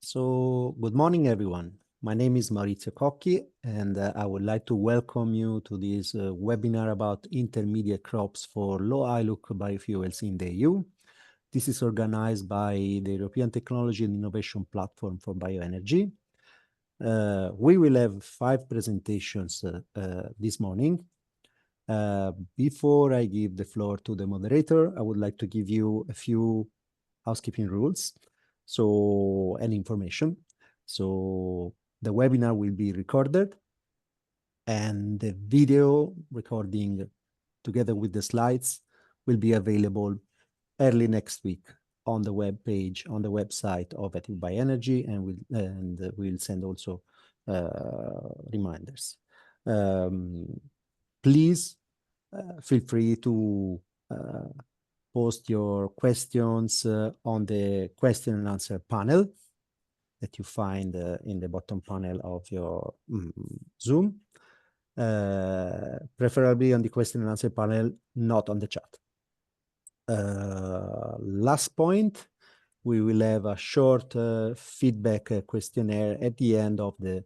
So, good morning, everyone. My name is Vourliotakis, and I would like to welcome you to this webinar about intermediate crops for low ILUC biofuels in the EU. This is organized by the European Technology and Innovation Platform for Bioenergy. We will have 5 presentations this morning. Before I give the floor to the moderator, I would like to give you a few housekeeping rules and information. So the webinar will be recorded, and the video recording together with the slides will be available early next week on the web page, on the website of ETIP Bioenergy, and we'll send also reminders. Please feel free to post your questions on the question and answer panel that you find in the bottom panel of your Zoom, preferably on the question and answer panel, not on the chat. Last point, we will have a short feedback questionnaire at the end of the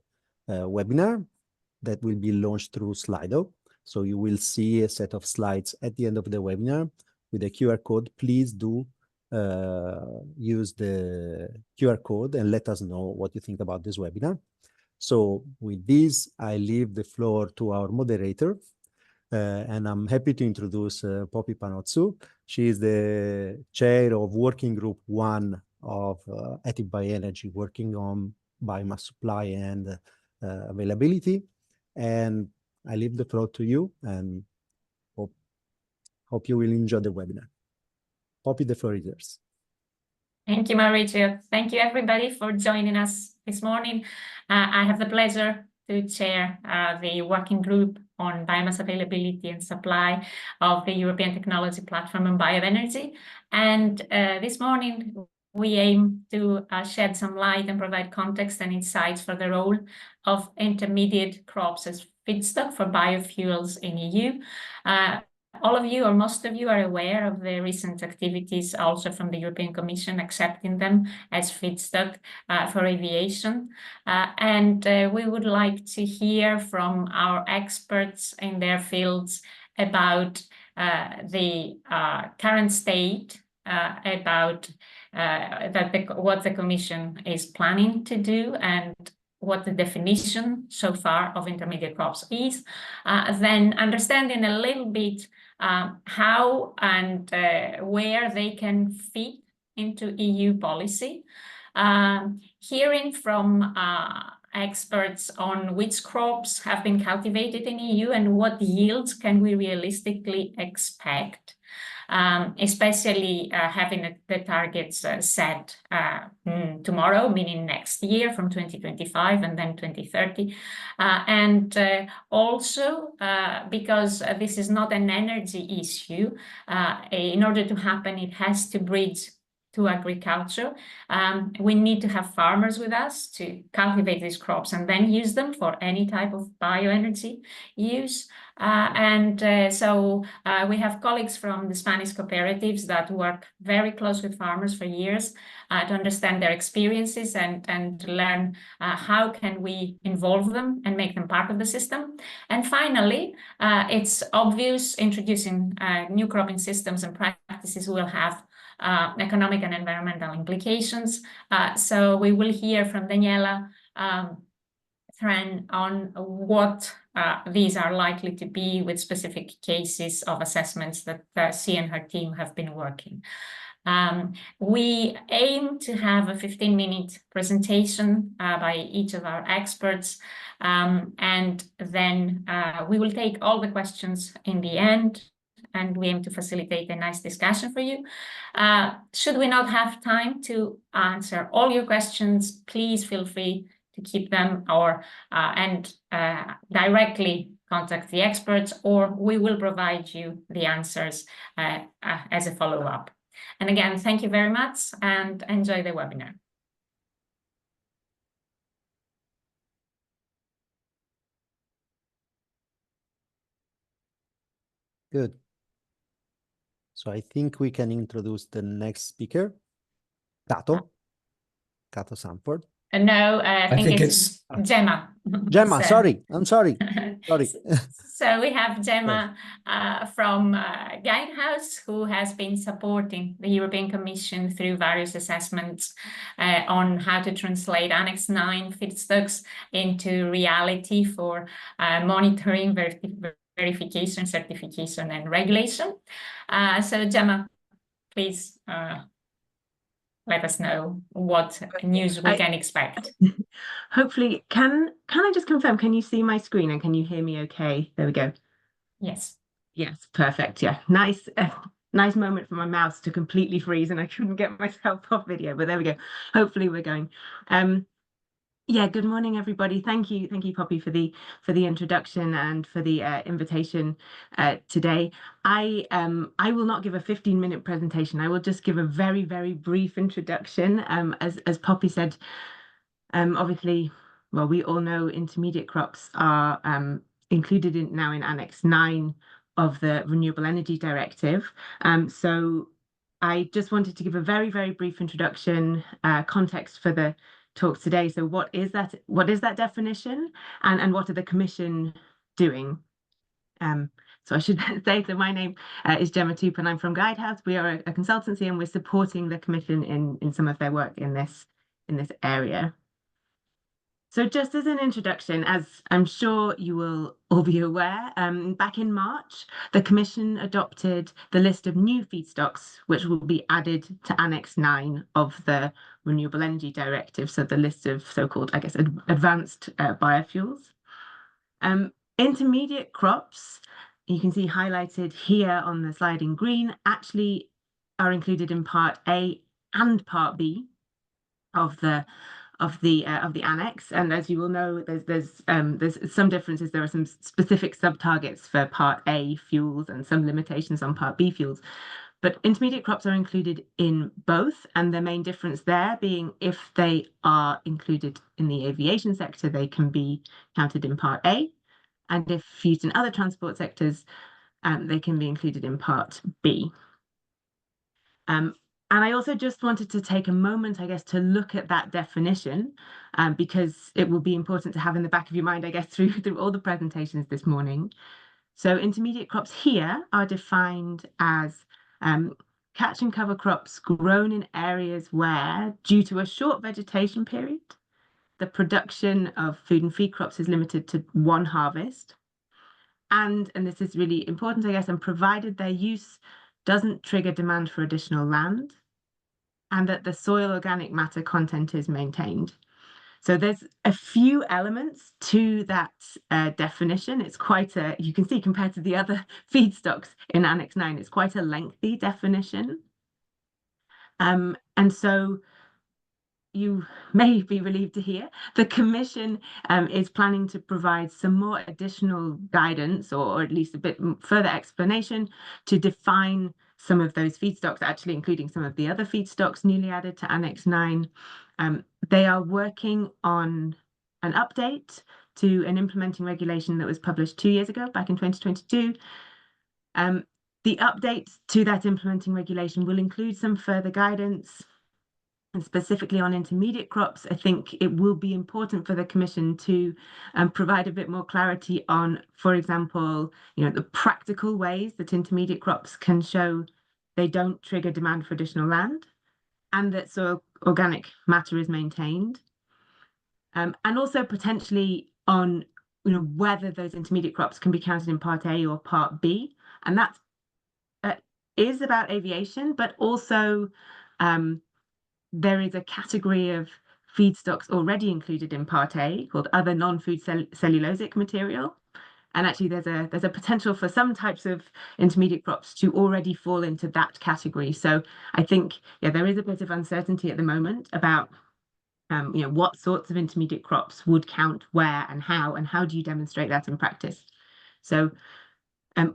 webinar that will be launched through Slido. So you will see a set of slides at the end of the webinar with a QR code. Please do use the QR code and let us know what you think about this webinar. So with this, I leave the floor to our moderator, and I'm happy to introduce Panoutsou. She is the chair of Working Group 1 of ETIP Bioenergy, working on biomass supply and availability. And I leave the floor to you, and hope you will enjoy the webinar. Poppy, the floor is yours. Thank you, Mauricio. Thank you, everybody, for joining us this morning. I have the pleasure to chair the working group on biomass availability and supply of the European Technology Platform on Bioenergy. And this morning, we aim to shed some light and provide context and insights for the role of intermediate crops as feedstock for biofuels in EU. All of you, or most of you, are aware of the recent activities also from the European Commission accepting them as feedstock for aviation. We would like to hear from our experts in their fields about the current state, about what the Commission is planning to do, and what the definition so far of intermediate crops is, then understanding a little bit how and where they can fit into EU policy, hearing from experts on which crops have been cultivated in EU and what yields can we realistically expect, especially having the targets set tomorrow, meaning next year from 2025 and then 2030. Also, because this is not an energy issue, in order to happen, it has to bridge to agriculture. We need to have farmers with us to cultivate these crops and then use them for any type of bioenergy use. So we have colleagues from the Spanish cooperatives that work very close with farmers for years to understand their experiences and learn how can we involve them and make them part of the system. And finally, it's obvious introducing new cropping systems and practices will have economic and environmental implications. So we will hear from Daniela, Thrän, on what these are likely to be with specific cases of assessments that she and her team have been working. We aim to have a 15-minute presentation by each of our experts, and then we will take all the questions in the end, and we aim to facilitate a nice discussion for you. Should we not have time to answer all your questions, please feel free to keep them and directly contact the experts, or we will provide you the answers as a follow-up. And again, thank you very much and enjoy the webinar. Good. So I think we can introduce the next speaker, Cato Sandford. No, I think it's Gemma. Gemma, sorry, I'm sorry. Sorry. So we have Gemma from Guidehouse, who has been supporting the European Commission through various assessments on how to translate Annex 9 feedstocks into reality for monitoring, verification, certification, and regulation. So Gemma, please let us know what news we can expect. Hopefully, can I just confirm, can you see my screen and can you hear me okay? There we go. Yes. Yes, perfect. Yeah, nice moment for my mouse to completely freeze and I couldn't get myself off video, but there we go. Hopefully we're going. Yeah, good morning, everybody. Thank you, Poppy, for the introduction and for the invitation today. I will not give a 15-minute presentation. I will just give a very, very brief introduction. As Poppy said, obviously, well, we all know intermediate crops are included now in Annex 9 of the Renewable Energy Directive. So I just wanted to give a very, very brief introduction, context for the talk today. So what is that definition, and what are the Commission doing? So I should say, so my name is Gemma Toop and I'm from Guidehouse. We are a consultancy and we're supporting the Commission in some of their work in this area. So just as an introduction, as I'm sure you will all be aware, back in March, the Commission adopted the list of new feedstocks, which will be added to Annex 9 of the Renewable Energy Directive, so the list of so-called, I guess, advanced biofuels. Intermediate crops, you can see highlighted here on the slide in green, actually are included in Part A and Part B of the annex, and as you will know, there's some differences. There are some specific sub-targets for Part A fuels and some limitations on Part B fuels, but intermediate crops are included in both, and the main difference there being if they are included in the aviation sector, they can be counted in Part A, and if used in other transport sectors, they can be included in Part B. And I also just wanted to take a moment, I guess, to look at that definition, because it will be important to have in the back of your mind, I guess, through all the presentations this morning. So intermediate crops here are defined as catch and cover crops grown in areas where, due to a short vegetation period, the production of food and feed crops is limited to one harvest. And this is really important, I guess, and provided their use doesn't trigger demand for additional land, and that the soil organic matter content is maintained. So there's a few elements to that definition. It's quite you can see compared to the other feedstocks in Annex 9, it's quite a lengthy definition. And so you may be relieved to hear the Commission is planning to provide some more additional guidance, or at least a bit further explanation to define some of those feedstocks, actually including some of the other feedstocks newly added to Annex 9. They are working on an update to an implementing regulation that was published 2 years ago, back in 2022. The update to that implementing regulation will include some further guidance, and specifically on intermediate crops. I think it will be important for the Commission to provide a bit more clarity on, for example, the practical ways that intermediate crops can show they don't trigger demand for additional land, and that soil organic matter is maintained, and also potentially on whether those intermediate crops can be counted in Part A or Part B, and that is about aviation, but also there is a category of feedstocks already included in Part A called other non-food cellulosic material. And actually there's a potential for some types of intermediate crops to already fall into that category. So I think, there is a bit of uncertainty at the moment about what sorts of intermediate crops would count where and how do you demonstrate that in practice. So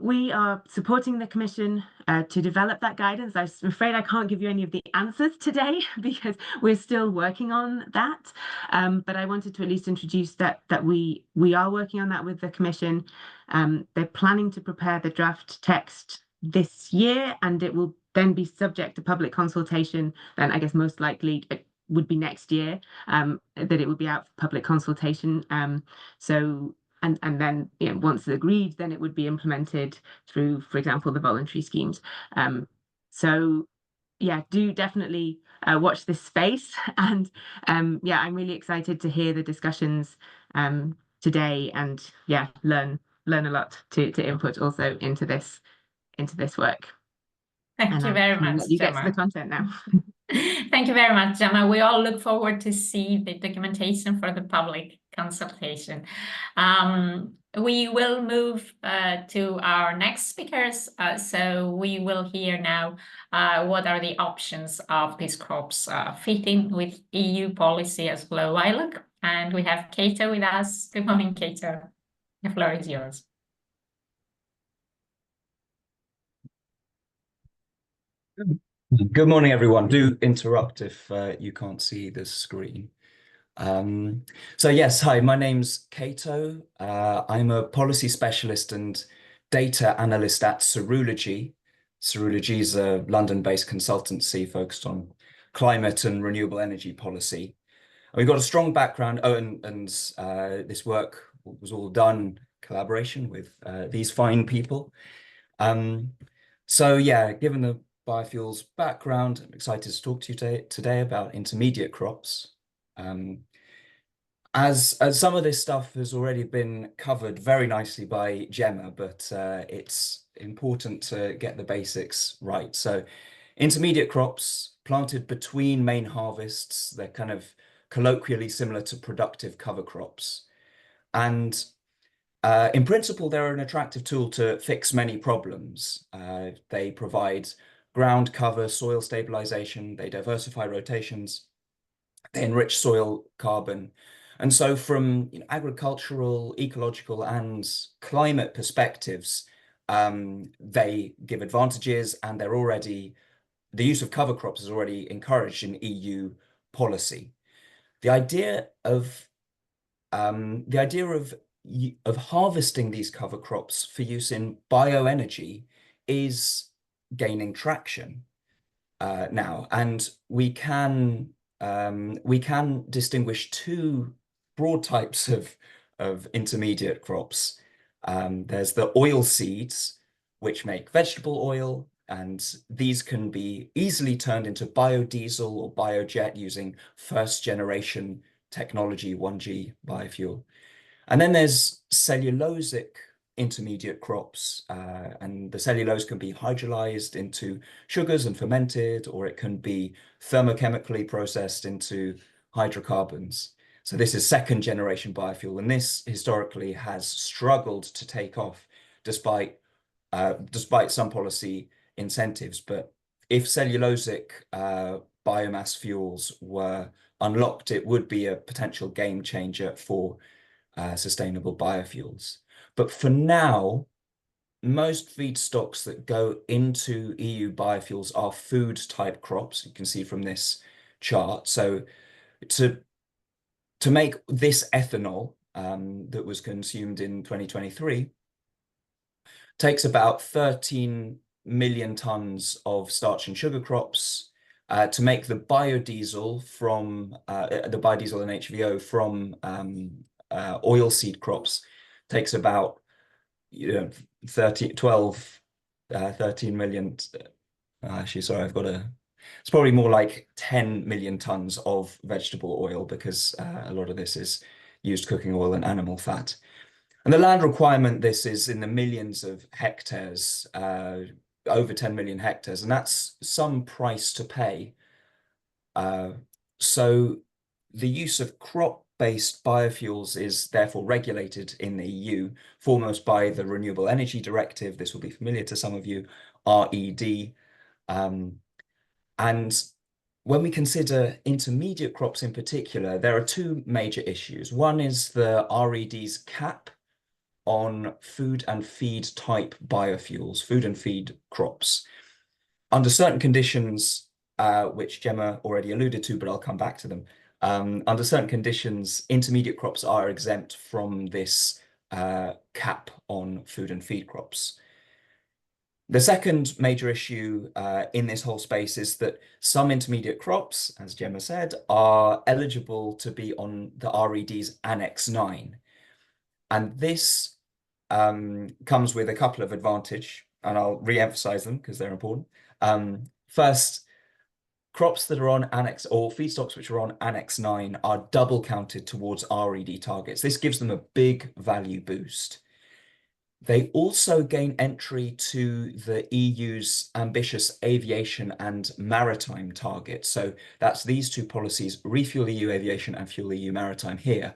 we are supporting the Commission to develop that guidance. I'm afraid I can't give you any of the answers today because we're still working on that. But I wanted to at least introduce that we are working on that with the Commission. They're planning to prepare the draft text this year, and it will then be subject to public consultation, then I guess most likely would be next year, that it would be out for public consultation. So and then once agreed, then it would be implemented through, for example, the voluntary schemes. So yeah, do definitely watch this space. And yeah, I'm really excited to hear the discussions today, and yeah, learn a lot to input also into this work. Thank you very much, let you get to Gemma. the content now. Thank you very much, Gemma. We all look forward to see the documentation for the public consultation. We will move to our next speakers. So we will hear now what are the options of these crops fitting with EU policy as low ILUC. And we have Cato with us. Good morning, Cato. The floor is yours. Good morning, everyone. Do interrupt if you can't see the screen. So yes, hi, my name's Cato. I'm a policy specialist and data analyst at Cerulogy. Cerulogy is a London-based consultancy focused on climate and renewable energy policy. And we've got a strong background. Oh, and this work was all done in collaboration with these fine people. So yeah, given the biofuels background, I'm excited to talk to you today about intermediate crops. As some of this stuff has already been covered very nicely by Gemma, but it's important to get the basics right. So intermediate crops planted between main harvests, they're kind of colloquially similar to productive cover crops. And in principle, they're an attractive tool to fix many problems. They provide ground cover, soil stabilization, they diversify rotations, they enrich soil carbon. And so from agricultural, ecological, and climate perspectives, they give advantages, and the use of cover crops is already encouraged in EU policy. The idea of harvesting these cover crops for use in bioenergy is gaining traction now, and we can distinguish two broad types of intermediate crops. There's the oil seeds, which make vegetable oil, and these can be easily turned into biodiesel or biojet using first generation technology, 1G biofuel. And then there's cellulosic intermediate crops, and the cellulose can be hydrolyzed into sugars and fermented, or it can be thermochemically processed into hydrocarbons. So this is second generation biofuel, and this historically has struggled to take off despite some policy incentives. But if cellulosic biomass fuels were unlocked, it would be a potential game changer for sustainable biofuels. But for now, most feedstocks that go into EU biofuels are food type crops. You can see from this chart. So to make this ethanol that was consumed in 2023 takes about 13 million tons of starch and sugar crops. To make the biodiesel and HVO from oilseed crops takes about 13 million. Actually, sorry, it's probably more like 10 million tons of vegetable oil, because a lot of this is used cooking oil and animal fat. And the land requirement, this is in the millions of hectares, over 10 million hectares, and that's some price to pay. So the use of crop-based biofuels is therefore regulated in the EU, foremost by the Renewable Energy Directive. This will be familiar to some of you, RED. And when we consider intermediate crops in particular, there are two major issues. One is the RED's cap on food and feed type biofuels, food and feed crops. Under certain conditions, which Gemma already alluded to, but I'll come back to them. Under certain conditions, intermediate crops are exempt from this cap on food and feed crops. The second major issue in this whole space is that some intermediate crops, as Gemma said, are eligible to be on the RED's Annex 9. And this comes with a couple of advantages, and I'll re-emphasize them because they're important. First, crops that are on Annex, or feedstocks which are on Annex 9 are double counted towards RED targets. This gives them a big value boost. They also gain entry to the EU's ambitious aviation and maritime targets. So that's these two policies, Refuel EU Aviation and Fuel EU Maritime here.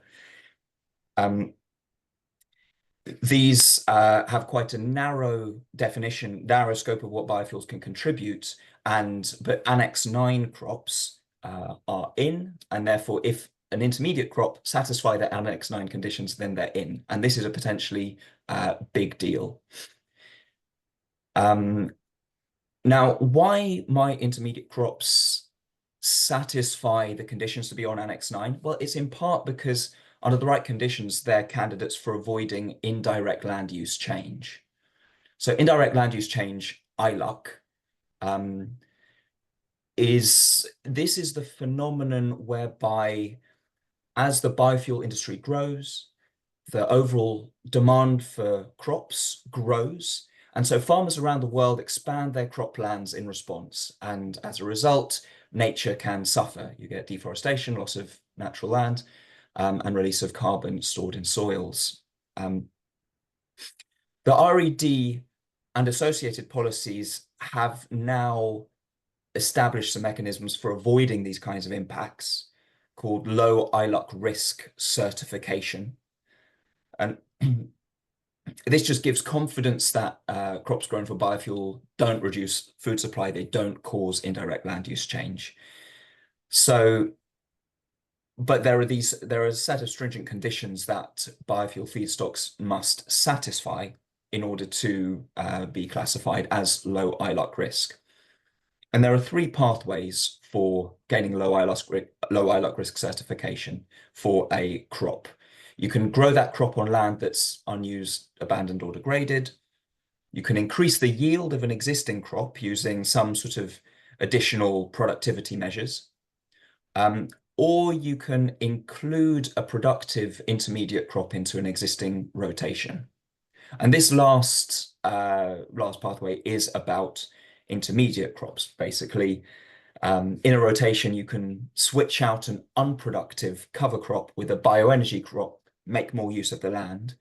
These have quite a narrow definition, narrow scope of what biofuels can contribute, but Annex 9 crops are in, and therefore if an intermediate crop satisfy the Annex 9 conditions, then they're in. And this is a potentially big deal. Now, why might intermediate crops satisfy the conditions to be on Annex 9? Well, it's in part because under the right conditions, they're candidates for avoiding indirect land use change. So indirect land use change, ILUC, is the phenomenon whereby as the biofuel industry grows, the overall demand for crops grows. And so farmers around the world expand their croplands in response. And as a result, nature can suffer. You get deforestation, loss of natural land, and release of carbon stored in soils. The RED and associated policies have now established some mechanisms for avoiding these kinds of impacts called low ILUC risk certification. And this just gives confidence that crops grown for biofuel don't reduce food supply, they don't cause indirect land use change. So, but there are a set of stringent conditions that biofuel feedstocks must satisfy in order to be classified as low ILUC risk. And there are three pathways for gaining low ILUC risk certification for a crop. You can grow that crop on land that's unused, abandoned, or degraded. You can increase the yield of an existing crop using some sort of additional productivity measures. Or you can include a productive intermediate crop into an existing rotation. And this last pathway is about intermediate crops. Basically, in a rotation, you can switch out an unproductive cover crop with a bioenergy crop, make more use of the land.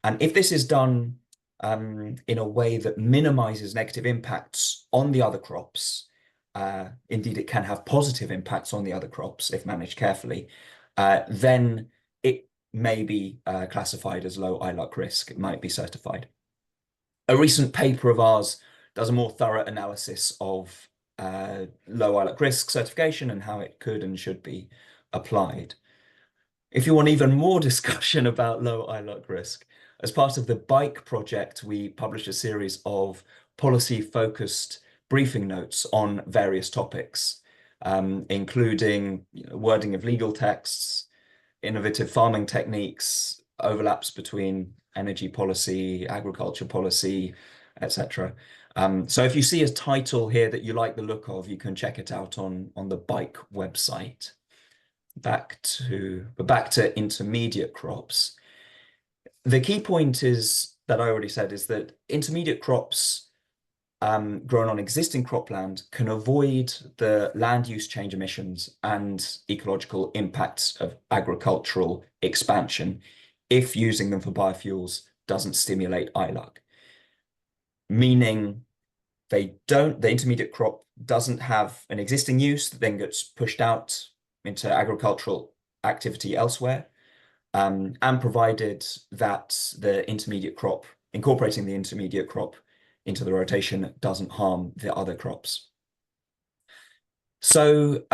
And if this is done in a way that minimizes negative impacts on the other crops, indeed it can have positive impacts on the other crops if managed carefully, then it may be classified as low ILUC risk. It might be certified. A recent paper of ours does a more thorough analysis of low ILUC risk certification and how it could and should be applied. If you want even more discussion about low ILUC risk, as part of the BIKE project, we published a series of policy-focused briefing notes on various topics, including wording of legal texts, innovative farming techniques, overlaps between energy policy, agriculture policy, etc. So if you see a title here that you like the look of, you can check it out on the BIKE website. Back to intermediate crops. The key point is that I already said is that intermediate crops grown on existing cropland can avoid the land use change emissions and ecological impacts of agricultural expansion if using them for biofuels doesn't stimulate ILUC. Meaning the intermediate crop doesn't have an existing use that then gets pushed out into agricultural activity elsewhere, and provided that the intermediate crop, incorporating the intermediate crop into the rotation, doesn't harm the other crops. So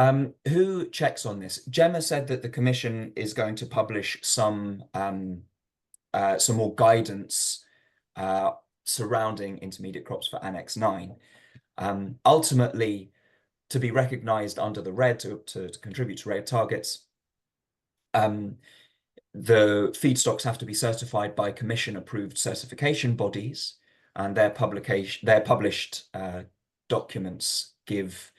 who checks on this? Gemma said that the Commission is going to publish some more guidance surrounding intermediate crops for Annex 9. Ultimately, to be recognized under the RED, to contribute to RED targets, the feedstocks have to be certified by Commission-approved certification bodies, and their published documents give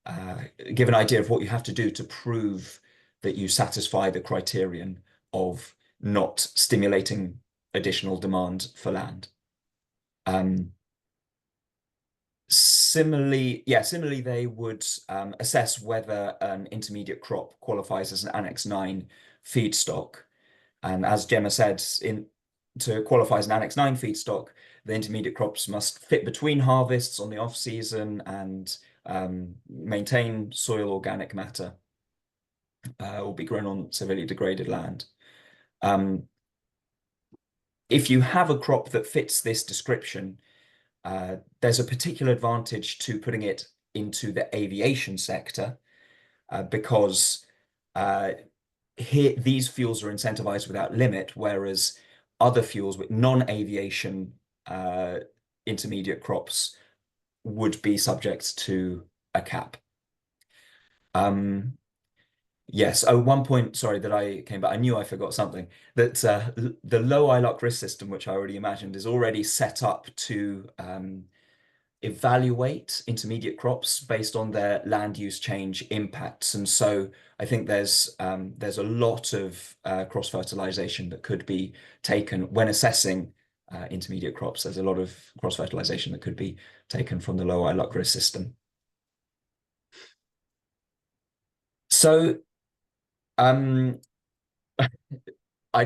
an idea of what you have to do to prove that you satisfy the criterion of not stimulating additional demand for land. Similarly, they would assess whether an intermediate crop qualifies as an Annex 9 feedstock. And as Gemma said, to qualify as an Annex 9 feedstock, the intermediate crops must fit between harvests on the off-season and maintain soil organic matter or be grown on severely degraded land. If you have a crop that fits this description, there's a particular advantage to putting it into the aviation sector because here these fuels are incentivized without limit, whereas other fuels with non-aviation intermediate crops would be subject to a cap. Yes. Oh, one point, sorry, that I came back. I knew I forgot something. That the low ILUC risk system, which I already imagined, is already set up to evaluate intermediate crops based on their land use change impacts. And so I think there's a lot of cross-fertilization that could be taken when assessing intermediate crops. There's a lot of cross-fertilization that could be taken from the low ILUC risk system. So I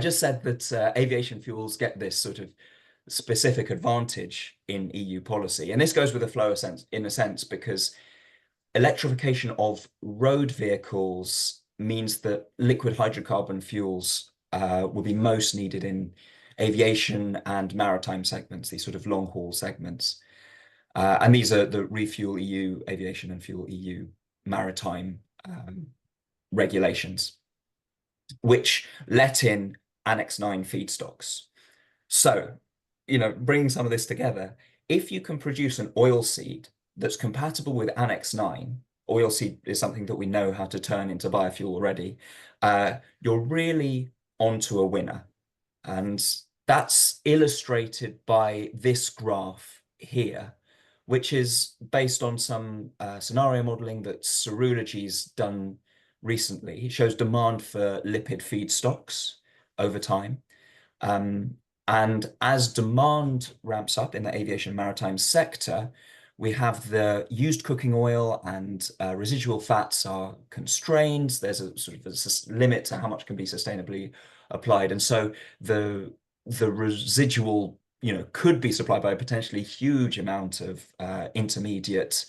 just said that aviation fuels get this sort of specific advantage in EU policy. And this goes with the flow in a sense, because electrification of road vehicles means that liquid hydrocarbon fuels will be most needed in aviation and maritime segments, these sort of long haul segments. And these are the Refuel EU Aviation and Fuel EU Maritime regulations, which let in Annex 9 feedstocks. So, bringing some of this together, if you can produce an oilseed that's compatible with Annex 9, oilseed is something that we know how to turn into biofuel already, you're really onto a winner. And that's illustrated by this graph here, which is based on some scenario modeling that Cerulogy's done recently. It shows demand for lipid feedstocks over time. And as demand ramps up in the aviation maritime sector, we have the used cooking oil and residual fats are constrained. There's a sort of a limit to how much can be sustainably applied. And so the residual, could be supplied by a potentially huge amount of intermediate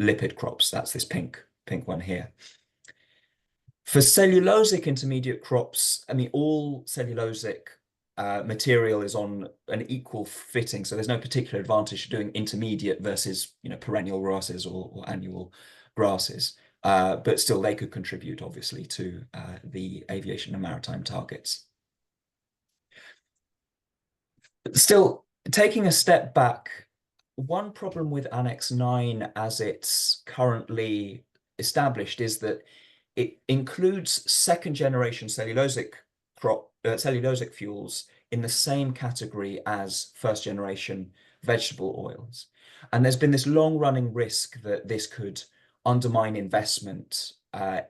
lipid crops. That's this pink one here. For cellulosic intermediate crops, all cellulosic material is on an equal fitting, so there's no particular advantage to doing intermediate versus perennial grasses or annual grasses, but still they could contribute obviously to the aviation and maritime targets. Still, taking a step back, one problem with Annex 9 as it's currently established is that it includes second generation cellulosic fuels in the same category as first generation vegetable oils. And there's been this long running risk that this could undermine investment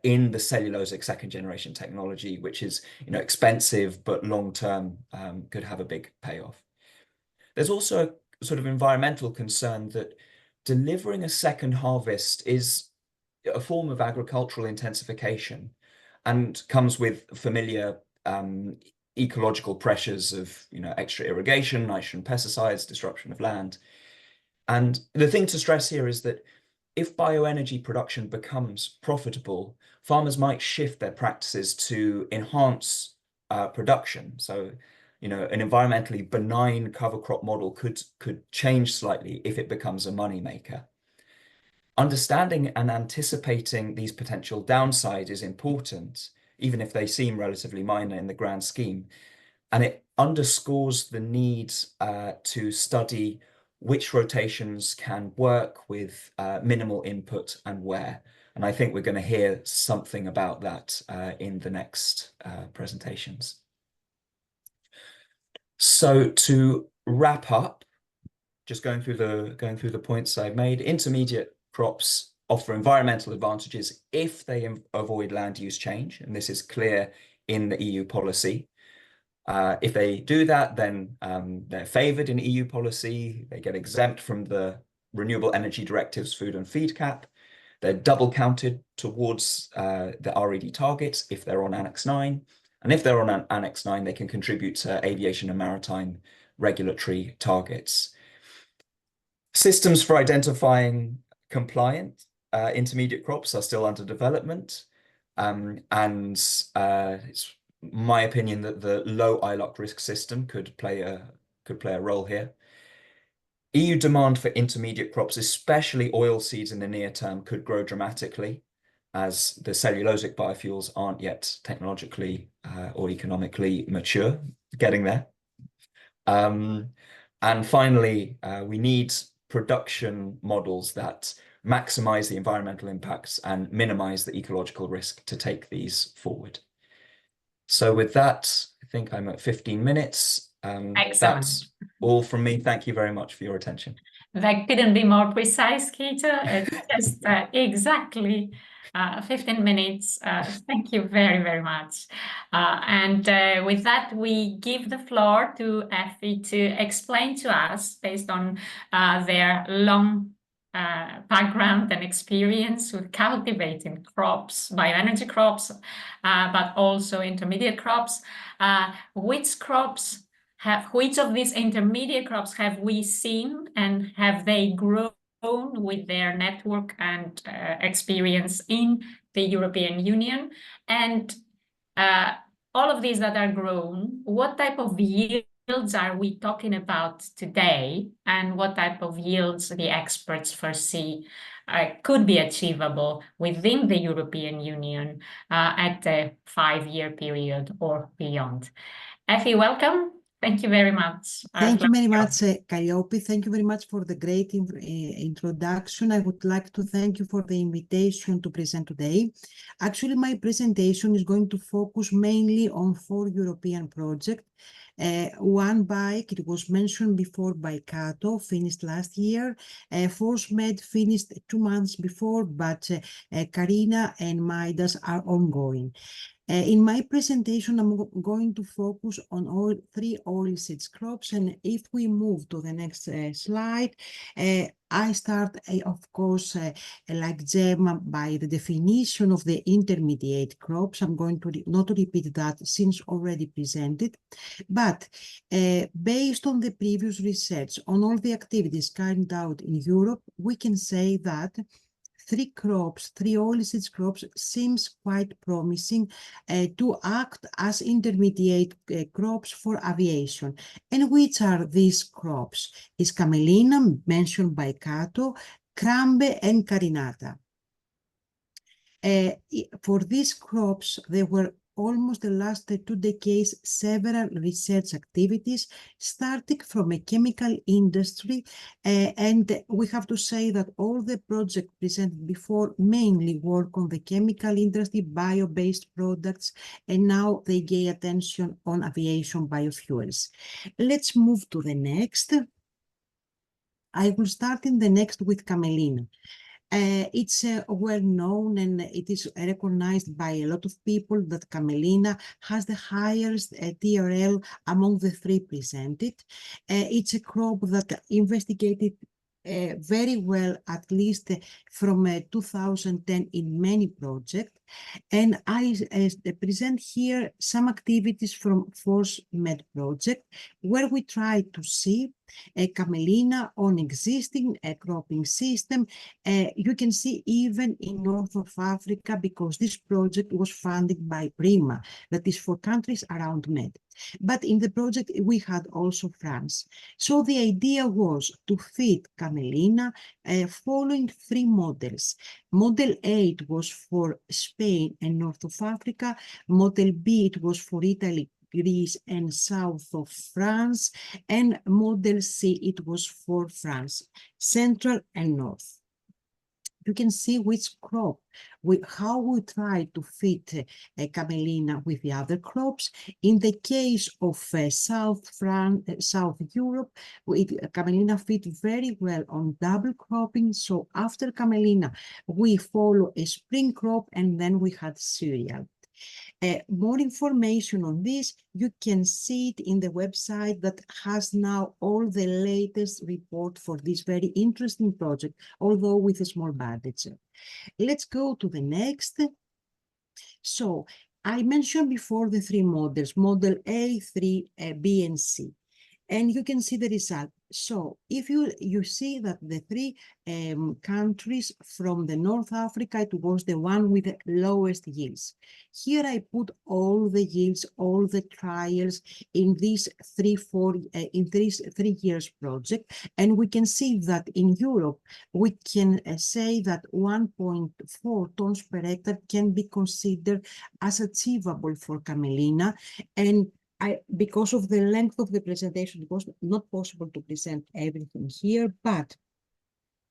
in the cellulosic second generation technology, which is expensive, but long term could have a big payoff. There's also a sort of environmental concern that delivering a second harvest is a form of agricultural intensification and comes with familiar ecological pressures of extra irrigation, nitrogen pesticides, disruption of land. And the thing to stress here is that if bioenergy production becomes profitable, farmers might shift their practices to enhance production. So an environmentally benign cover crop model could change slightly if it becomes a moneymaker. Understanding and anticipating these potential downsides is important, even if they seem relatively minor in the grand scheme. And it underscores the need to study which rotations can work with minimal input and where. And I think we're going to hear something about that in the next presentations. So to wrap up, just going through the points I've made, intermediate crops offer environmental advantages if they avoid land use change, and this is clear in the EU policy. If they do that, then they're favoured in EU policy. They get exempt from the Renewable Energy Directive's food and feed cap. They're double counted towards the RED targets if they're on Annex 9. And if they're on Annex 9, they can contribute to aviation and maritime regulatory targets. Systems for identifying compliant intermediate crops are still under development. It's my opinion that the low ILUC risk system could play a role here. EU demand for intermediate crops, especially oilseeds in the near term, could grow dramatically as the cellulosic biofuels aren't yet technologically or economically mature, getting there. And finally, we need production models that maximize the environmental impacts and minimize the ecological risk to take these forward. So with that, I think I'm at 15 minutes. Excellent. That's all from me. Thank you very much for your attention. That couldn't be more precise, Cato. It's just exactly 15 minutes. Thank you very, very much. With that, we give the floor to Effie to explain to us, based on their long background and experience with cultivating crops, bioenergy crops, but also intermediate crops, which of these intermediate crops have we seen and have they grown with their network and experience in the European Union? And all of these that are grown, what type of yields are we talking about today, and what type of yields the experts foresee could be achievable within the European Union at a 5-year period or beyond? Effie, welcome. Thank you very much. Thank you very much, Calliope. Thank you very much for the great introduction. I would like to thank you for the invitation to present today. Actually, my presentation is going to focus mainly on 4 European projects. One bike, it was mentioned before by Cato, finished last year. ForceMed finished 2 months before, but Carina and Midas are ongoing. In my presentation, I'm going to focus on all 3 oilseeds crops. And if we move to the next slide, I start, of course, like Gemma, by the definition of the intermediate crops. I'm going to not to repeat that since already presented. But based on the previous research on all the activities carried out in Europe, we can say that 3 oilseeds crops seems quite promising to act as intermediate crops for aviation. And which are these crops? Is Camelina, mentioned by Cato, Crambe and Carinata. For these crops, there were almost the last 2 decades several research activities starting from a chemical industry, and we have to say that all the projects presented before mainly work on the chemical industry, bio-based products, and now they gain attention on aviation biofuels. Let's move to the next. I will start in the next with Camelina. It's well known and it is recognized by a lot of people that Camelina has the highest TRL among the 3 presented. It's a crop that investigated very well, at least from 2010 in many projects. And I present here some activities from ForceMed project, where we try to see Camelina on existing cropping system. You can see even in north of Africa, because this project was funded by PRIMA, that is for countries around Med. But in the project, we had also France. So the idea was to fit Camelina following 3 models. Model A, it was for Spain and north of Africa. Model B, it was for Italy, Greece, and south of France. And Model C, it was for France, central and north. you can see which crop, how we try to fit camelina with the other crops. In the case of South Europe, camelina fit very well on double cropping. So after camelina, we follow a spring crop, and then we had cereal. More information on this, you can see it in the website that has now all the latest report for this very interesting project, although with a small budget. Let's go to the next. So I mentioned before the three models, model A, 3, B, and C. And you can see the result. So if you see that the three countries from the North Africa, it was the one with the lowest yields. Here I put all the yields, all the trials in this 3 years project. And we can see that in Europe, we can say that 1.4 tons per hectare can be considered as achievable for camelina. And because of the length of the presentation, it was not possible to present everything here, but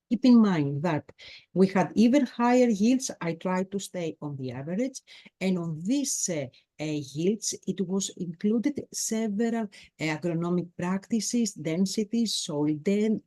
keep in mind that we had even higher yields. I tried to stay on the average, and on these yields, it was included several agronomic practices, densities, soil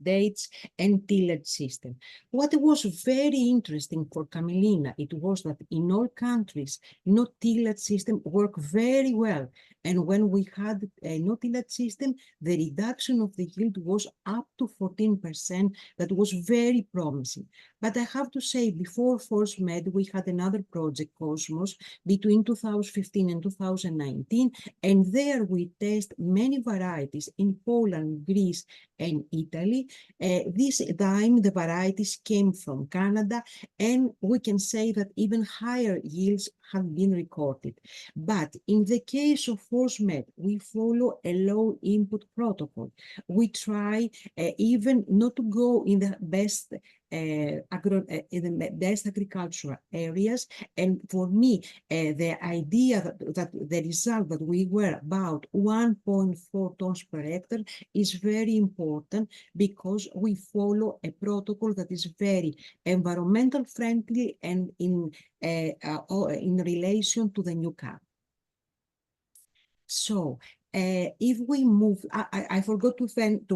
dates, and tillage system. What was very interesting for camelina, it was that in all countries, no tillage system worked very well. And when we had a no tillage system, the reduction of the yield was up to 14%. That was very promising. But I have to say, before ForceMed, we had another project, Cosmos, between 2015 and 2019, and there we test many varieties in Poland, Greece, and Italy. This time, the varieties came from Canada, and we can say that even higher yields have been recorded. But in the case of ForceMed, we follow a low input protocol. We try even not to go in the best in the best agricultural areas. And for me, the idea that the result that we were about 1.4 tons per hectare is very important, because we follow a protocol that is very environmental friendly and in relation to the new CAP. So if we move, I forgot to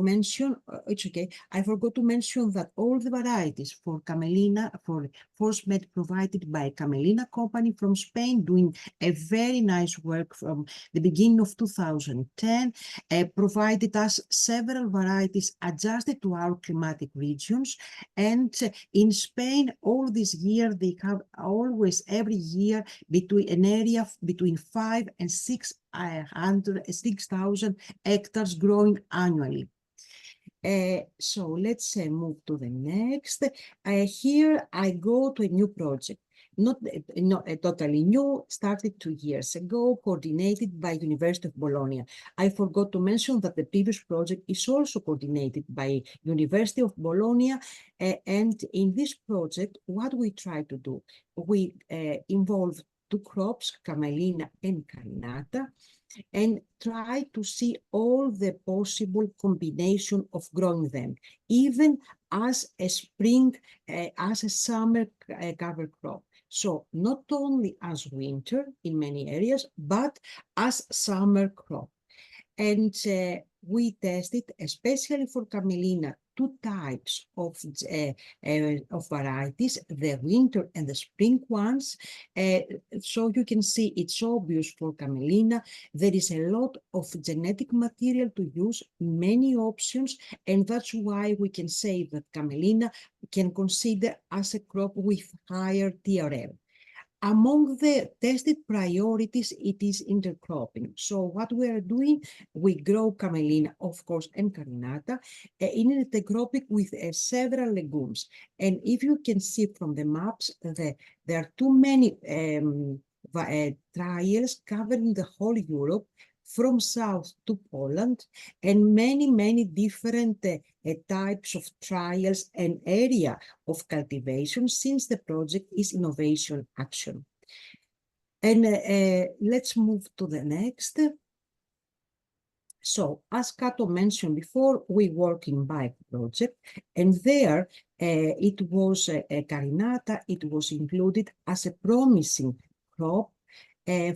mention, it's okay, I forgot to mention that all the varieties for camelina, for ForceMed provided by Camelina company from Spain, doing a very nice work from the beginning of 2010, provided us several varieties adjusted to our climatic regions. And in Spain, all this year, they have always every year between an area between 5 and 6,000 hectares growing annually. So let's move to the next. Here I go to a new project, not totally new, started 2 years ago, coordinated by University of Bologna. I forgot to mention that the previous project is also coordinated by University of Bologna. And in this project, what we try to do, we involve two crops, camelina and carinata, and try to see all the possible combination of growing them, even as a spring, as a summer cover crop. So not only as winter in many areas, but as summer crop. And we tested, especially for camelina, 2 types of varieties, the winter and the spring ones. So you can see it's obvious for camelina. There is a lot of genetic material to use, many options, and that's why we can say that camelina can consider as a crop with higher TRL. Among the tested priorities, it is intercropping. So what we are doing, we grow camelina, of course, and carinata in intercropping with several legumes. And if you can see from the maps, there are too many trials covering the whole Europe, from south to Poland, and many different types of trials and area of cultivation, since the project is innovation action. And let's move to the next. So, as Cato mentioned before, we work in Bike project, and there it was carinata. It was included as a promising crop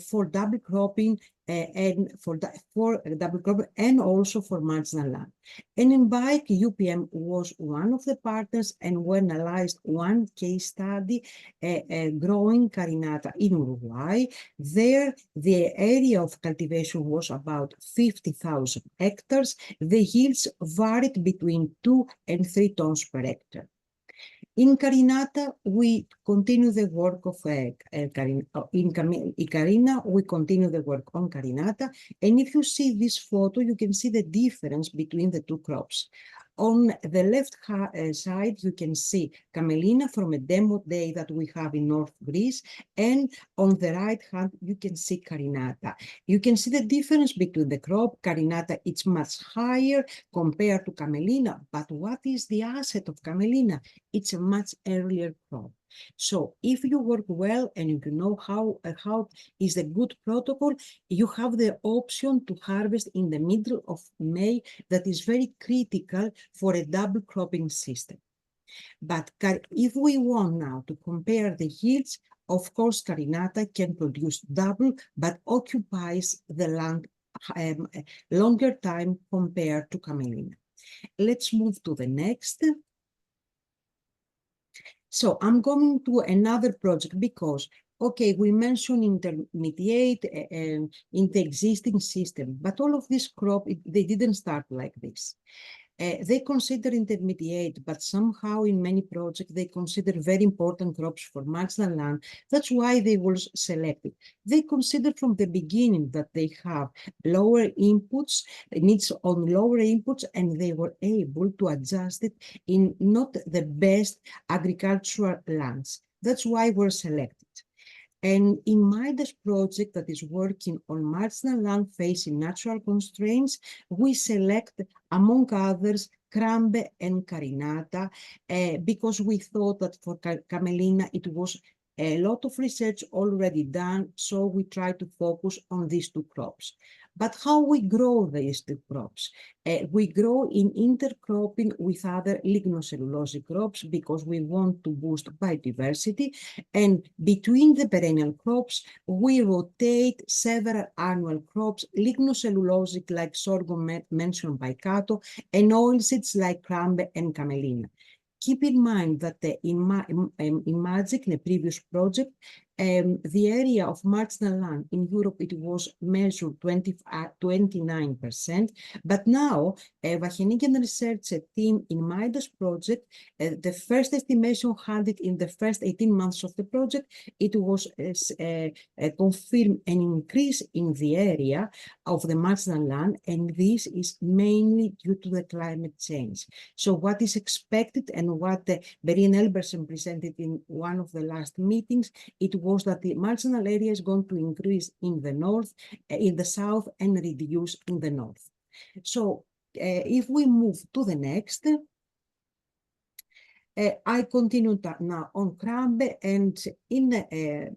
for double cropping and for double cropping and also for marginal land. And in Bike, UPM was one of the partners, and we analyzed one case study growing carinata in Uruguay. There, the area of cultivation was about 50,000 hectares. The yields varied between 2 and 3 tons per hectare. In carinata, we continue the work of Carina, we continue the work on carinata. And if you see this photo, you can see the difference between the two crops. On the left side, you can see camelina from a demo day that we have in North Greece. And on the right hand, you can see carinata. You can see the difference between the crop. Carinata, it's much higher compared to camelina. But what is the asset of camelina? It's a much earlier crop. So if you work well and you know how is a good protocol, you have the option to harvest in the middle of May. That is very critical for a double cropping system. But if we want now to compare the yields, of course, carinata can produce double, but occupies the land longer time compared to camelina. Let's move to the next. So I'm going to another project because, okay, we mentioned intermediate in the existing system, but all of this crop, they didn't start like this. They consider intermediate, but somehow in many projects, they consider very important crops for marginal land. That's why they were selected. They considered from the beginning that they have lower inputs, needs on lower inputs, and they were able to adjust it in not the best agricultural lands. That's why we're selected. And in Midas project that is working on marginal land facing natural constraints, we select, among others, Crambe and Carinata, because we thought that for camelina it was a lot of research already done, so we try to focus on these two crops. But how we grow these two crops? We grow in intercropping with other lignocellulosic crops because we want to boost biodiversity. And between the perennial crops, we rotate several annual crops, lignocellulosic like sorghum mentioned by Cato, and oilseeds like Crambe and Camelina. Keep in mind that in Magic, in the previous project, the area of marginal land in Europe, it was measured 29%. But now, Vachenikian research team in Midas project, the first estimation had it in the first 18 months of the project, it was confirmed an increase in the area of the marginal land, and this is mainly due to the climate change. So what is expected and what Berien Elbersen presented in one of the last meetings, it was that the marginal area is going to increase in the north, in the south, and reduce in the north. So if we move to the next, I continue now on Crambe, and in the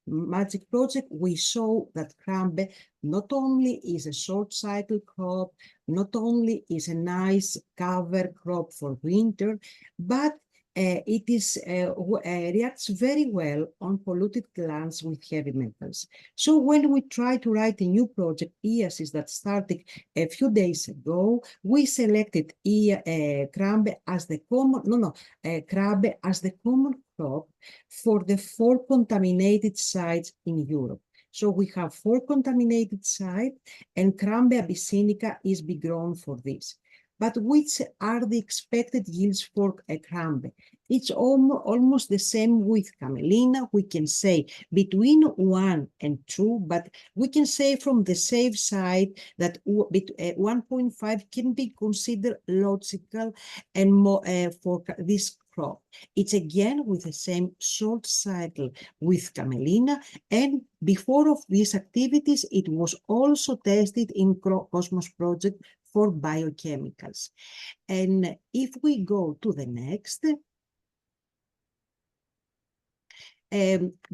Magic project, we saw that Crambe not only is a short cycle crop, not only is a nice cover crop for winter, but it reacts very well on polluted lands with heavy metals. So when we try to write a new project, IASIS, that started a few days ago, we selected Crambe as the common, Crambe as the common crop for the 4 contaminated sites in Europe. So we have 4 contaminated sites, and Crambe abyssinica is be grown for this. But which are the expected yields for a Crambe? It's almost the same with Camelina. We can say between 1 and 2, but we can say from the safe side that 1.5 can be considered logical and more for this crop. It's again with the same short cycle with Camelina, and before of these activities, it was also tested in Cosmos project for biochemicals. And if we go to the next,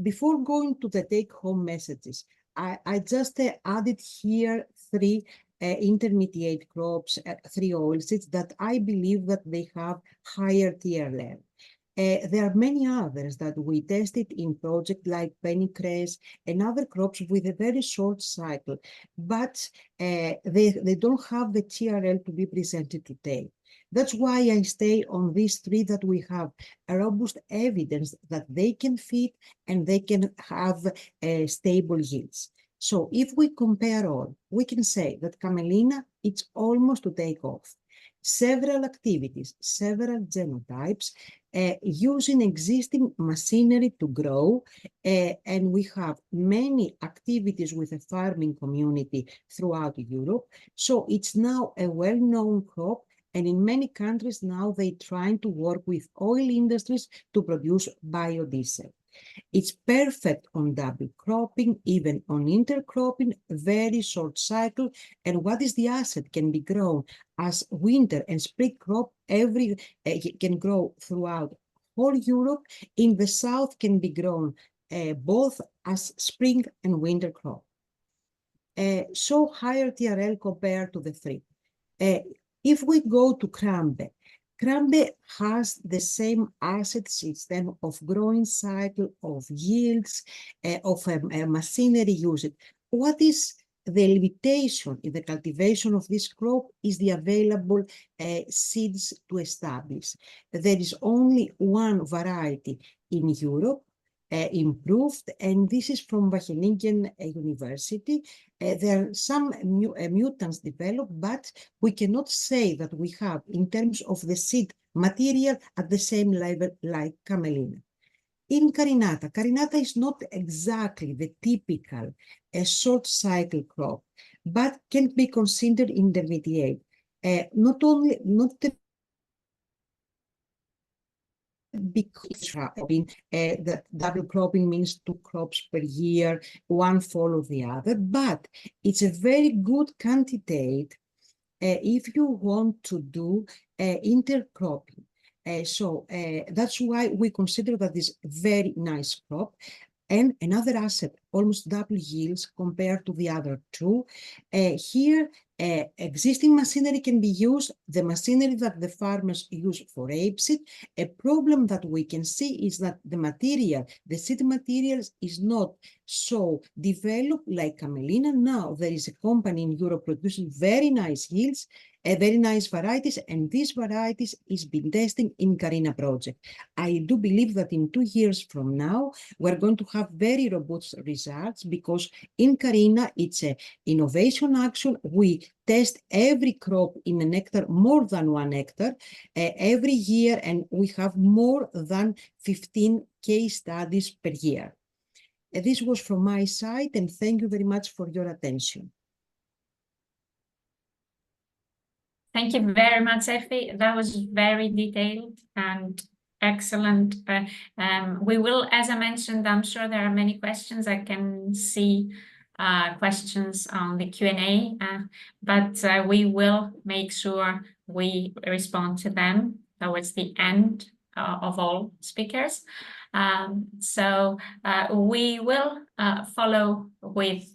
before going to the take-home messages, I just added here three intermediate crops, 3 oilseeds that I believe that they have higher TRL. There are many others that we tested in projects like CRES and other crops with a very short cycle, but they don't have the TRL to be presented today. That's why I stay on these 3 that we have a robust evidence that they can feed and they can have stable yields. So if we compare all, we can say that camelina, it's almost to take off. Several activities, several genotypes, using existing machinery to grow, and we have many activities with the farming community throughout Europe. So it's now a well-known crop, and in many countries now they're trying to work with oil industries to produce biodiesel. It's perfect on double cropping, even on intercropping, very short cycle. And what is the asset can be grown as winter and spring crop can grow throughout whole Europe. In the south can be grown both as spring and winter crop. So higher TRL compared to the 3. If we go to Crambe, Crambe has the same asset system of growing cycle, of yields, of machinery usage. What is the limitation in the cultivation of this crop is the available seeds to establish. There is only one variety in Europe, improved, and this is from Wageningen University. There are some mutants developed, but we cannot say that we have, in terms of the seed material, at the same level like camelina. In carinata, carinata is not exactly the typical short cycle crop, but can be considered intermediate. Not the because that double cropping means 2 crops per year, one follow the other, but it's a very good candidate if you want to do intercropping. So that's why we consider that this very nice crop. And another asset, almost double yields compared to the other 2. Here, existing machinery can be used, the machinery that the farmers use for rapeseed. A problem that we can see is that the material, the seed materials is not so developed like camelina. Now there is a company in Europe producing very nice yields, very nice varieties, and these varieties is being tested in Carina project. I do believe that in 2 years from now, we're going to have very robust results because in Carina, it's a innovation action. We test every crop in an hectare, more than 1 hectare, every year, and we have more than 15 case studies per year. This was from my side, and thank you very much for your attention. Thank you very much, Effie. That was very detailed and excellent. We will, as I mentioned, I'm sure there are many questions. I can see questions on the Q&A, but we will make sure we respond to them towards the end of all speakers. So we will follow with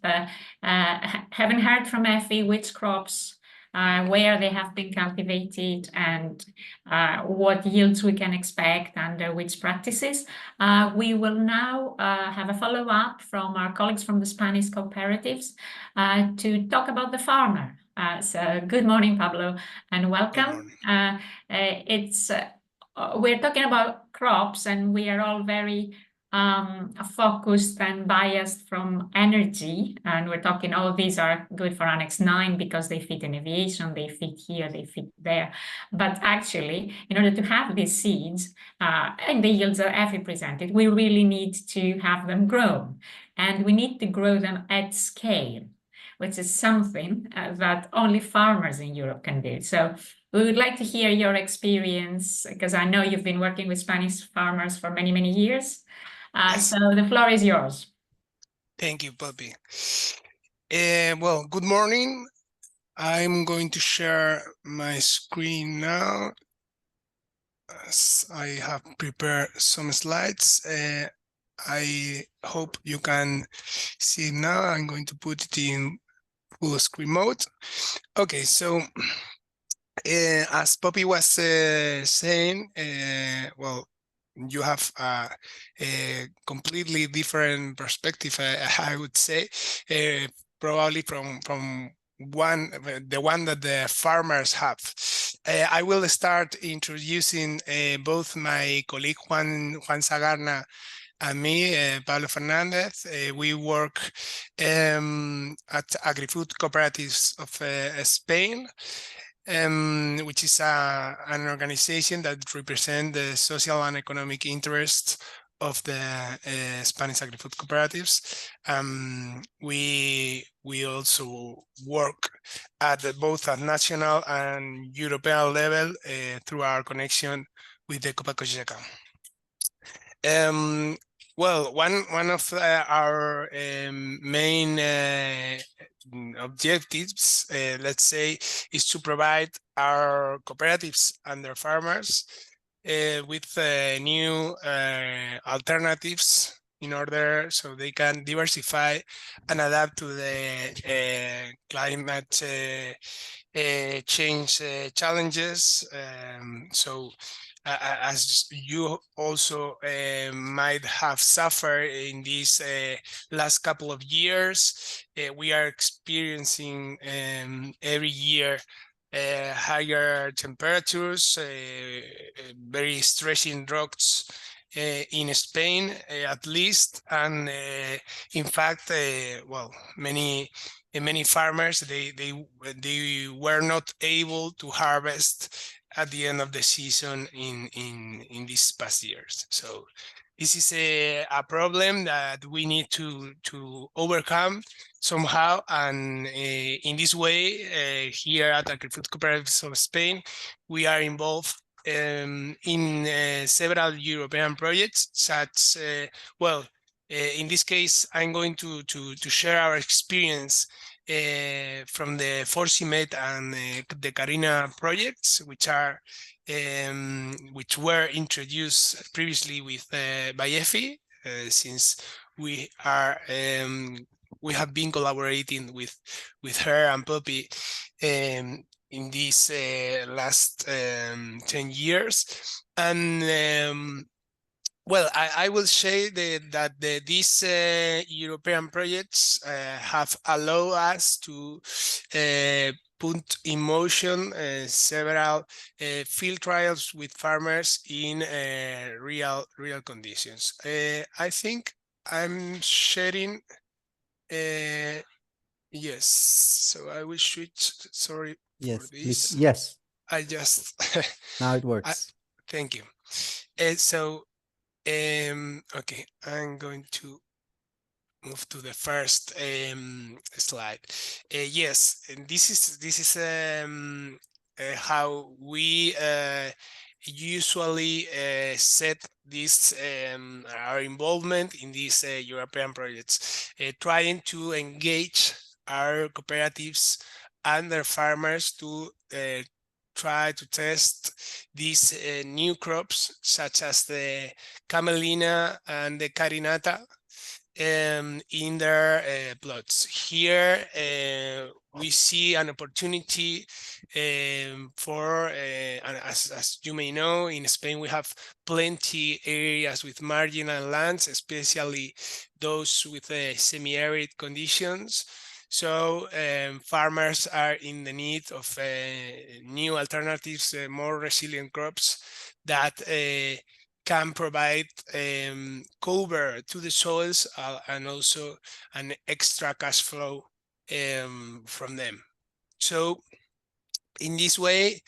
having heard from Effie which crops where they have been cultivated and what yields we can expect under which practices. We will now have a follow-up from our colleagues from the Spanish cooperatives to talk about the farmer. So good morning, Pablo, and welcome. We're talking about crops, and we are all very focused and biased from energy, and we're talking, oh, these are good for Annex 9 because they fit in aviation, they fit here, they fit there. But actually, in order to have these seeds and the yields that Effie presented, we really need to have them grown, and we need to grow them at scale, which is something that only farmers in Europe can do. So we would like to hear your experience, because I know you've been working with Spanish farmers for many, many years. Yes. So the floor is yours. Thank you, Poppy. Well, good morning. I'm going to share my screen now, as I have prepared some slides. I hope you can see it now. I'm going to put it in full screen mode. Okay, so as Poppy was saying, well, you have a completely different perspective, I would say, probably from the one that the farmers have. I will start introducing both my colleague Juan Sagarna and me, Pablo Fernandez. We work at Agri-Food Cooperatives of Spain, which is an organization that represents the social and economic interests of the Spanish agri-food cooperatives. We also work at both at national and European level through our connection with the Copa Cogeca. Well, one of our main objectives, let's say, is to provide our cooperatives and their farmers with new alternatives in order so they can diversify and adapt to the climate change challenges. So as you also might have suffered in these last couple of years, we are experiencing every year higher temperatures, very stressing droughts in Spain, at least, and in fact, well, many farmers they were not able to harvest at the end of the season in these past years. So this is a problem that we need to overcome somehow, and in this way, here at Agri-Food Cooperatives of Spain, we are involved in several European projects, such well, in this case, I'm going to share our experience from the Forcimet and the Carina projects, which were introduced previously with by EFI, since we have been collaborating with her and Poppy in these last 10 years. And well, I will say that these European projects have allowed us to put in motion several field trials with farmers in real conditions. I think I'm sharing. Yes, so I will switch. Sorry Yes, for this. please. Yes. I just Now it works. thank you. Okay, I'm going to move to the first slide. Yes, and this is how we usually set this our involvement in these European projects, trying to engage our cooperatives and their farmers to try to test these new crops, such as the camelina and the carinata, in their plots. Here we see an opportunity for, as you may know, in Spain we have plenty areas with marginal lands, especially those with semi-arid conditions. So farmers are in the need of new alternatives, more resilient crops that can provide cover to the soils and also an extra cash flow from them. So in this way,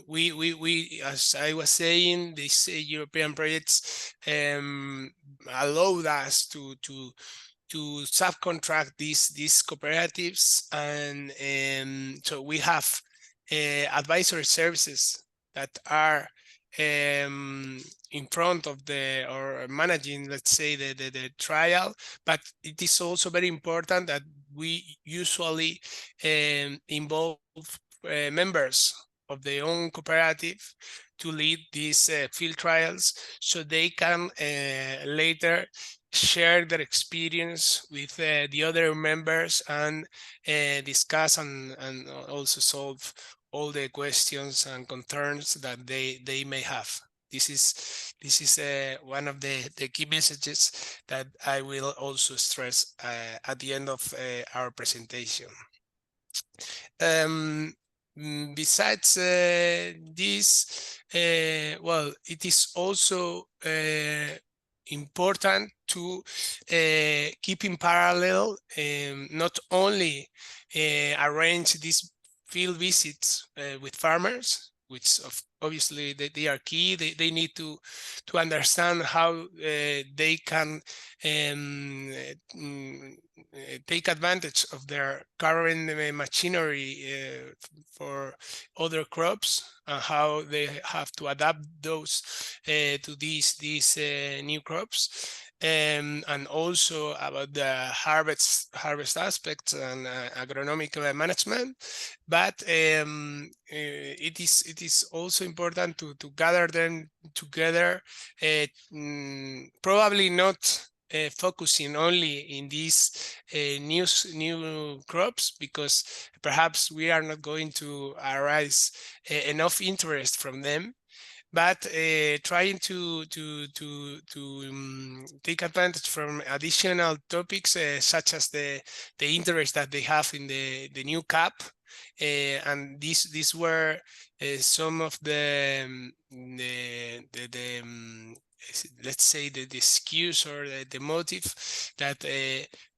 we as I was saying, these European projects allowed us to subcontract these cooperatives, and so we have advisory services that are in front of or managing, let's say, the trial. But it is also very important that we usually involve members of their own cooperative to lead these field trials, so they can later share their experience with the other members and discuss and also solve all the questions and concerns that they may have. This is one of the key messages that I will also stress at the end of our presentation. Besides this, well, it is also important to keep in parallel, not only arrange these field visits with farmers, which obviously they are key. They need to understand how they can take advantage of their current machinery for other crops, and how they have to adapt those to these new crops. And also about the harvest aspects and agronomic management. But it is also important to gather them together, probably not focusing only in these new crops, because perhaps we are not going to arise enough interest from them. But trying to take advantage from additional topics such as the interest that they have in the new CAP, and these were some of the let's say the excuse or the motive that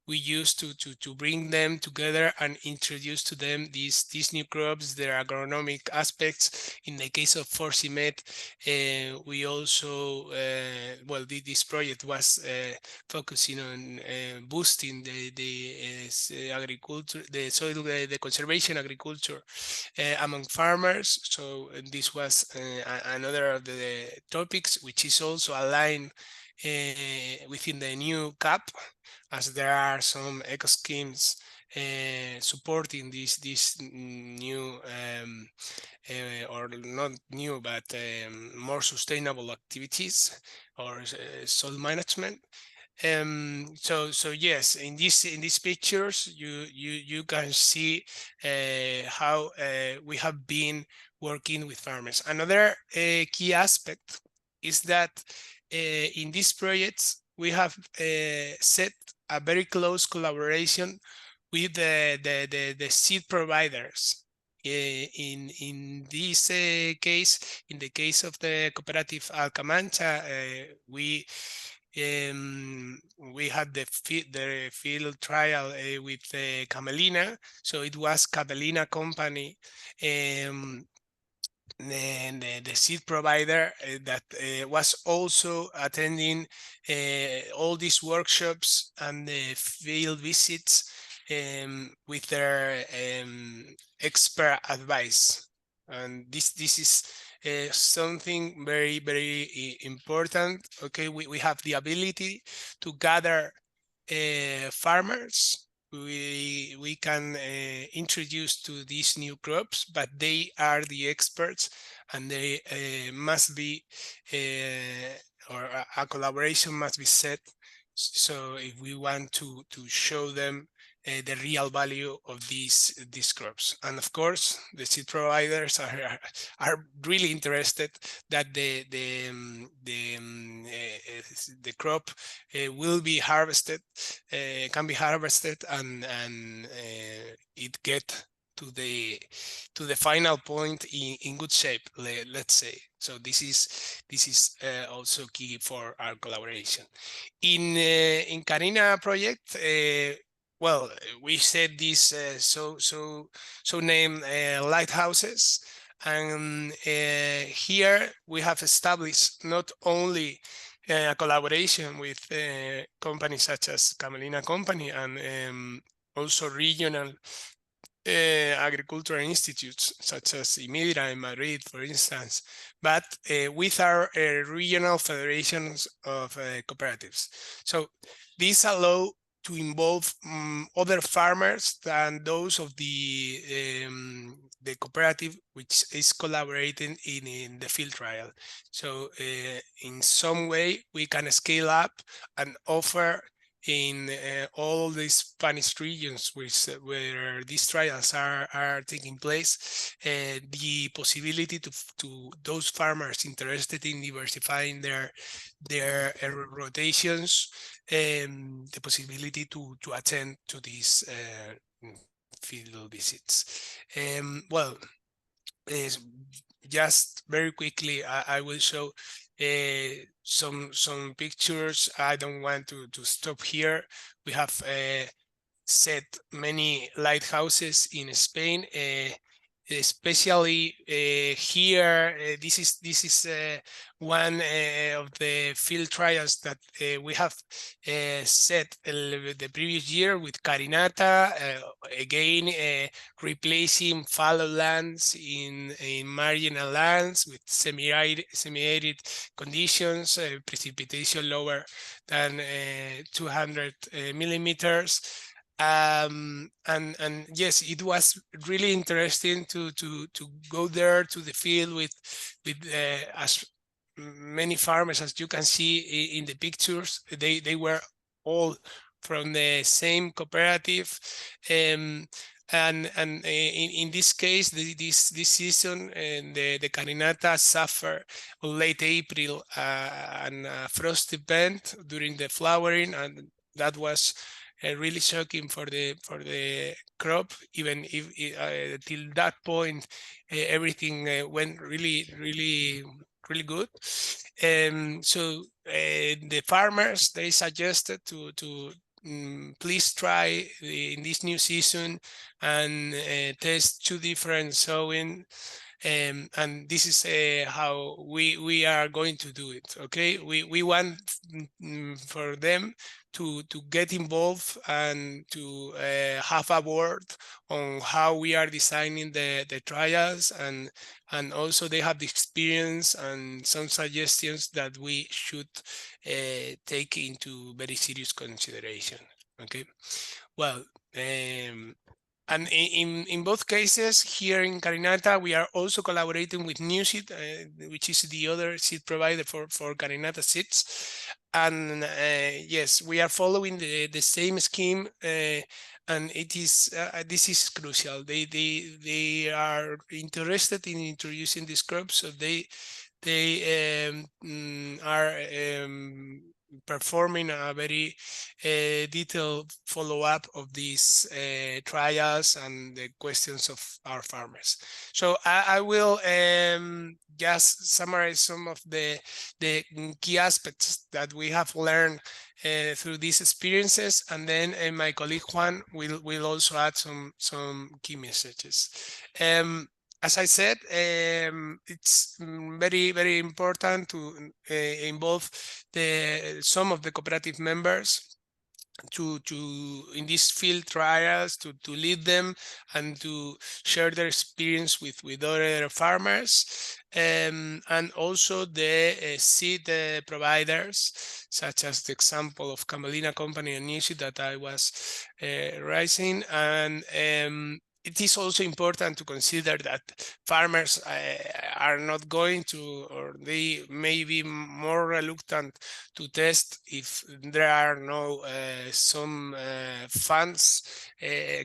we used to bring them together and introduce to them these new crops, their agronomic aspects. In the case of Forcimet, we also, well, this project was focusing on boosting the agriculture, the soil, the conservation agriculture among farmers. So this was another of the topics, which is also aligned within the new CAP, as there are some eco schemes supporting this new or not new, but more sustainable activities or soil management. So yes, in these pictures you can see how we have been working with farmers. Another key aspect is that in these projects we have set a very close collaboration with the seed providers. In this case, in the case of the cooperative Alcamancha, we had the field trial with Camelina. So it was Camelina company, the seed provider that was also attending all these workshops and the field visits with their expert advice. And this is something very, very important. Okay, we have the ability to gather farmers. We can introduce to these new crops, but they are the experts, and they must be, or a collaboration must be set. So if we want to show them the real value of these crops, and of course the seed providers are really interested that the crop will be harvested, can be harvested, and it get to the final point in good shape, let's say. So this is also key for our collaboration. In Carina project, well, we said these so named lighthouses, and here we have established not only a collaboration with companies such as Camelina company and also regional agricultural institutes such as IMIDRA in Madrid, for instance, but with our regional federations of cooperatives. So these allow involve other farmers than those of the cooperative, which is collaborating in the field trial. So in some way we can scale up and offer in all the Spanish regions where these trials are taking place, the possibility to those farmers interested in diversifying their rotations, the possibility to attend to these field visits. Well, just very quickly, I will show some pictures. I don't want to stop here. We have set many lighthouses in Spain, especially here. This is one of the field trials that we have set the previous year with Carinata, again replacing fallow lands in marginal lands with semi-arid conditions, precipitation lower than 200 millimeters. And yes, it was really interesting to go there to the field with as many farmers as you can see in the pictures. They were all from the same cooperative, and in this case, this season, the Carinata suffered on late April and a frost event during the flowering, and that was really shocking for the crop. Even if till that point everything went really good. So the farmers, they suggested to please try in this new season and test 2 different sowing. And this is how we are going to do it. Okay, we want for them to get involved and to have a word on how we are designing the trials, and also they have the experience and some suggestions that we should take into very serious consideration. Okay, well, and in both cases, here in Carinata, we are also collaborating with Newseed, which is the other seed provider for Carinata seeds. And yes, we are following the same scheme, and it is this is crucial. They are interested in introducing this crop, so they are performing a very detailed follow-up of these trials and the questions of our farmers. So I will just summarize some of the key aspects that we have learned through these experiences, and then my colleague Juan will also add some key messages. As I said, it's very important to involve some of the cooperative members to in these field trials, to lead them and to share their experience with other farmers, and also the seed providers, such as the example of Camelina Company and Newseed that I was raising. And it is also important to consider that farmers are not going to, or they may be more reluctant to test if there are no some funds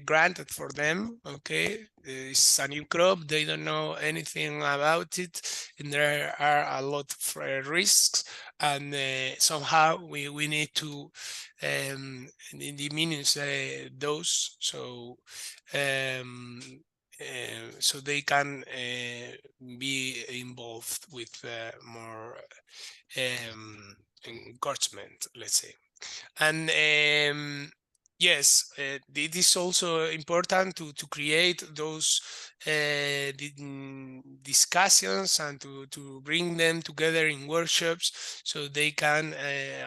granted for them. Okay, it's a new crop, they don't know anything about it, and there are a lot of risks, and somehow we need to diminish those, so so they can be involved with more encouragement, let's say. And yes, it is also important to create those discussions and to bring them together in workshops, so they can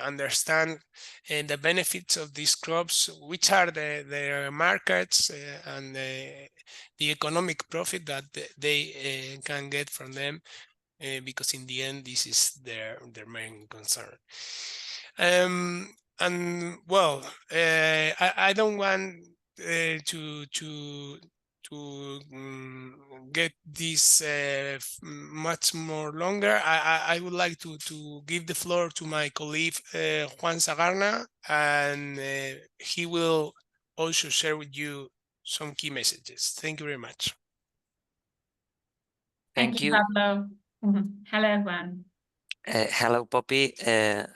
understand the benefits of these crops, which are their markets, and the economic profit that they can get from them, because in the end, this is their main concern. well, I don't want get this much more longer. I would like to give the floor to my colleague Juan Sagarna, and he will also share with you some key messages. Thank you very much. Thank you, Pablo. Hello, Juan. Hello, Poppy.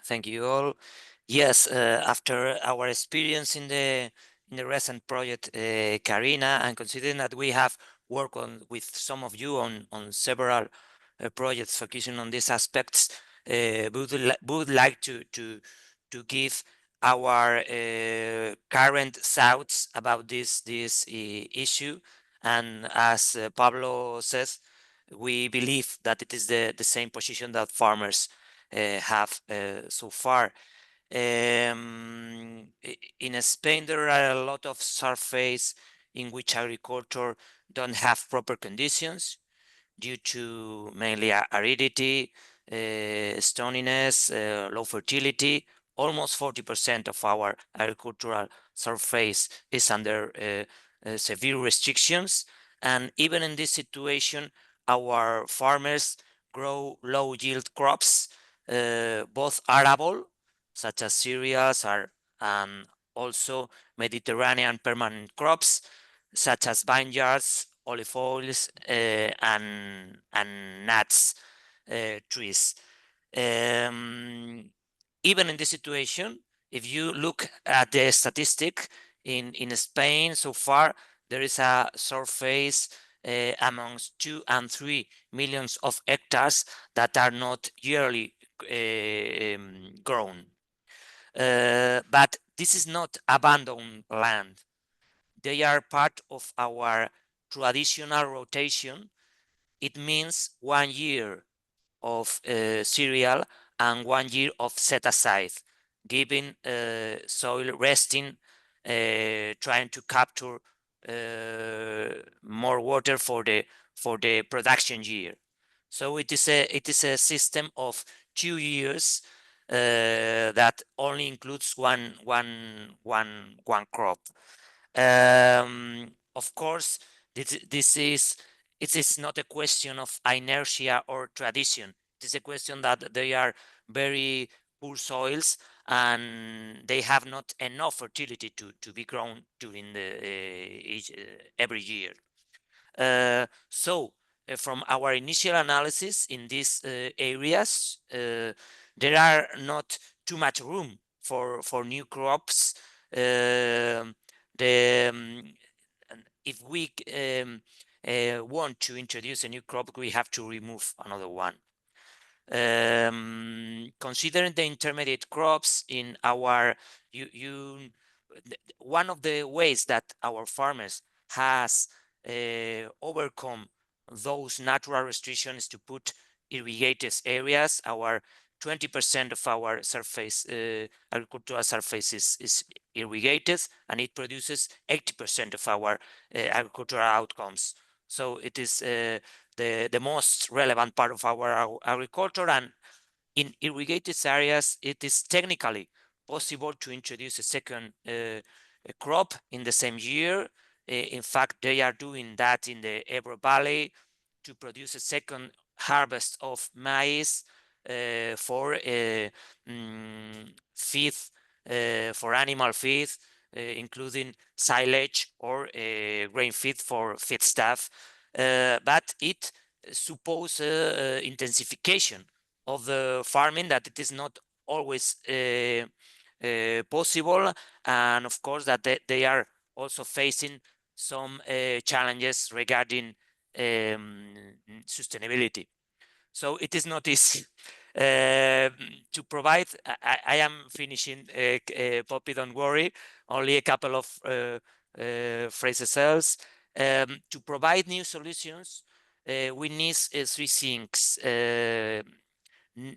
Thank you all. Yes, after our experience in the recent project, Karina, and considering that we have worked with some of you on several projects focusing on these aspects, we would like to give our current thoughts about this issue. And as Pablo says, we believe that it is the same position that farmers have so far. In Spain, there are a lot of surface in which agriculture don't have proper conditions due to mainly aridity, stoniness, low fertility. Almost 40% of our agricultural surface is under severe restrictions. And even in this situation, our farmers grow low yield crops, both arable, such as cereals, and also Mediterranean permanent crops, such as vineyards, olive oils, and nuts trees. Even in this situation, if you look at the statistic in Spain so far, there is a surface amongst 2 and 3 millions of hectares that are not yearly grown. But this is not abandoned land. They are part of our traditional rotation. It means 1 year of cereal and 1 year of set aside, giving soil resting, trying to capture more water for the production year. So it is a system of 2 years that only includes one crop. Of course, it is not a question of inertia or tradition. It is a question that they are very poor soils and they have not enough fertility to be grown during every year. So from our initial analysis in these areas, there are not too much room for new crops. If we want to introduce a new crop, we have to remove another one. Considering the intermediate crops in our, one of the ways that our farmers has overcome those natural restrictions to put irrigated areas. Our 20% of our surface, agricultural surface is irrigated, and it produces 80% of our agricultural outcomes. So it is the most relevant part of our agriculture, and in irrigated areas, it is technically possible to introduce a second crop in the same year. In fact, they are doing that in the Ebro Valley to produce a second harvest of maize for feed, for animal feed, including silage or grain feed for feedstuff. But it supposes intensification of the farming, that it is not always possible, and of course that they are also facing some challenges regarding sustainability. So it is not easy to provide. I am finishing, Poppy, don't worry, only a couple of phrases else. To provide new solutions, we need 3 things: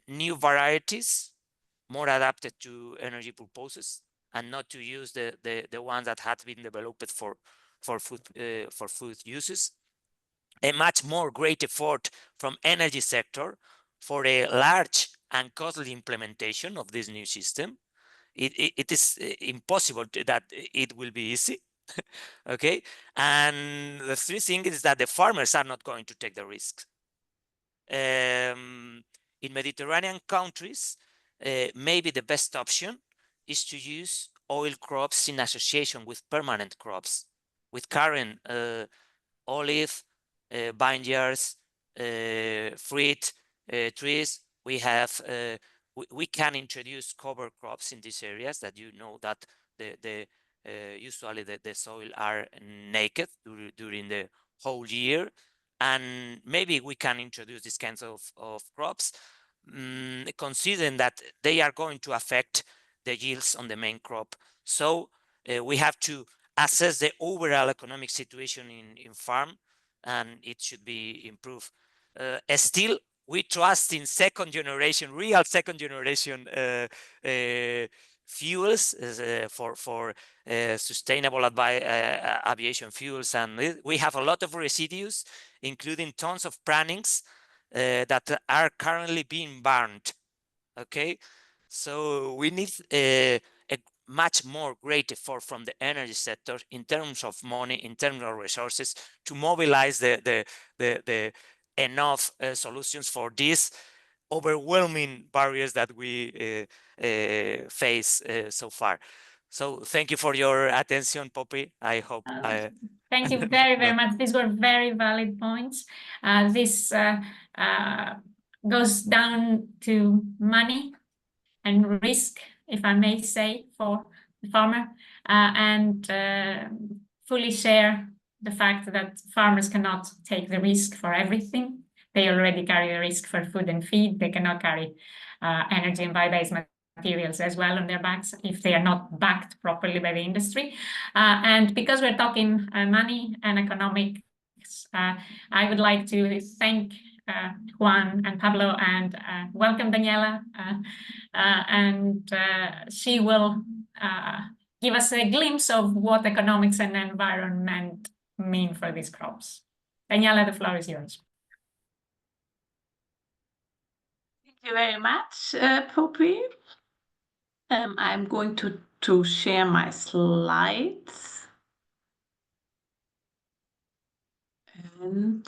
new varieties, more adapted to energy purposes, and not to use the ones that had been developed for food uses. A much more great effort from energy sector for a large and costly implementation of this new system. it is impossible that it will be easy. Okay, and the three things is that the farmers are not going to take the risk. In Mediterranean countries, maybe the best option is to use oil crops in association with permanent crops, with current olive, vineyards, fruit trees. We have we can introduce cover crops in these areas that you know that usually the soil are naked during the whole year, and maybe we can introduce these kinds of crops, considering that they are going to affect the yields on the main crop. So we have to assess the overall economic situation in farm, and it should be improved. Still, we trust in real second generation fuels for sustainable aviation fuels, and we have a lot of residues, including tons of prannings that are currently being burned. Okay, so we need a much more great effort from the energy sector in terms of money, in terms of resources, to mobilize the enough solutions for these overwhelming barriers that we face so far. So thank you for your attention, Poppy. I hope thank you very, very much. These were very valid points. This goes down to money and risk, if I may say, for the farmer, and fully share the fact that farmers cannot take the risk for everything. They already carry the risk for food and feed. They cannot carry energy and bio-based materials as well on their backs if they are not backed properly by the industry. And because we're talking money and economics, I would like to thank Juan and Pablo, and welcome Daniela, and she will give us a glimpse of what economics and environment mean for these crops. Daniela, the floor is yours. Thank you very much, Poppy. I'm going to share my slides and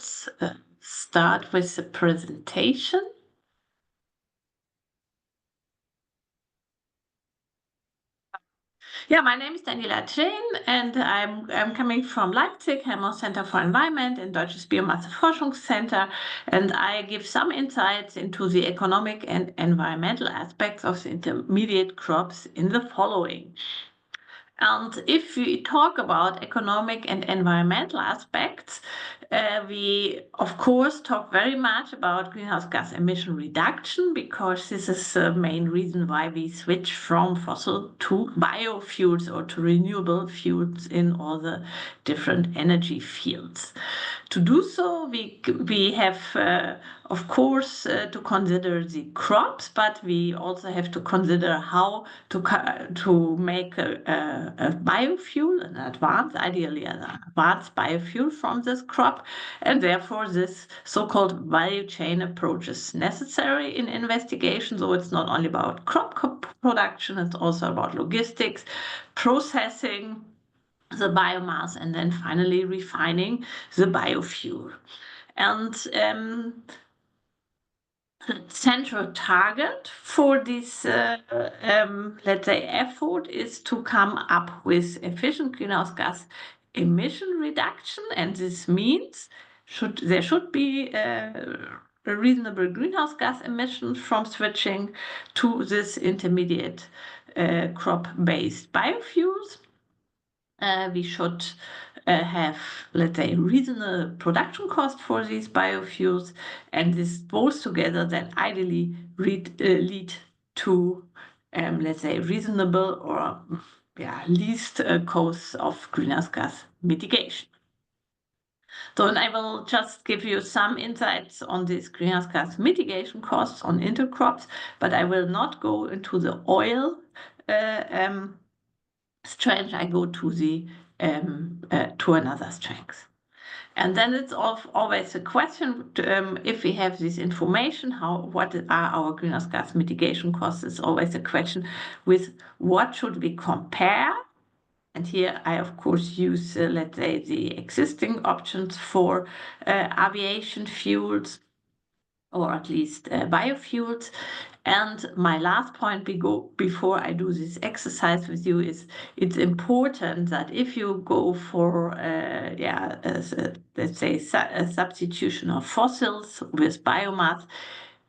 start with the presentation. Yeah, my name is Daniela Thrän, and I'm coming from Leipzig, Helmholtz Center for Environment and Deutsches Biomasse-Forschungscenter, and I give some insights into the economic and environmental aspects of the intermediate crops in the following. And if we talk about economic and environmental aspects, we of course talk very much about greenhouse gas emission reduction, because this is the main reason why we switch from fossil to biofuels or to renewable fuels in all the different energy fields. To do so, we have of course to consider the crops, but we also have to consider how to make a biofuel, ideally an advanced biofuel from this crop, and therefore this so-called value chain approach is necessary in investigation. So it's not only about crop production, it's also about logistics, processing the biomass, and then finally refining the biofuel. And the central target for this, let's say, effort is to come up with efficient greenhouse gas emission reduction, and this means there should be a reasonable greenhouse gas emissions from switching to this intermediate crop-based biofuels. We should have, let's say, reasonable production cost for these biofuels, and this both together then ideally lead to, let's say, reasonable or least costs of greenhouse gas mitigation. So, and I will just give you some insights on these greenhouse gas mitigation costs on intercrops, but I will not go into the oil strength. I go to the to another strength. And then it's always a question, if we have this information, what are our greenhouse gas mitigation costs? It's always a question with what should we compare? And here I, of course, use, let's say, the existing options for aviation fuels, or at least biofuels. And my last point before I do this exercise with you is it's important that if you go for, let's say, a substitution of fossils with biomass,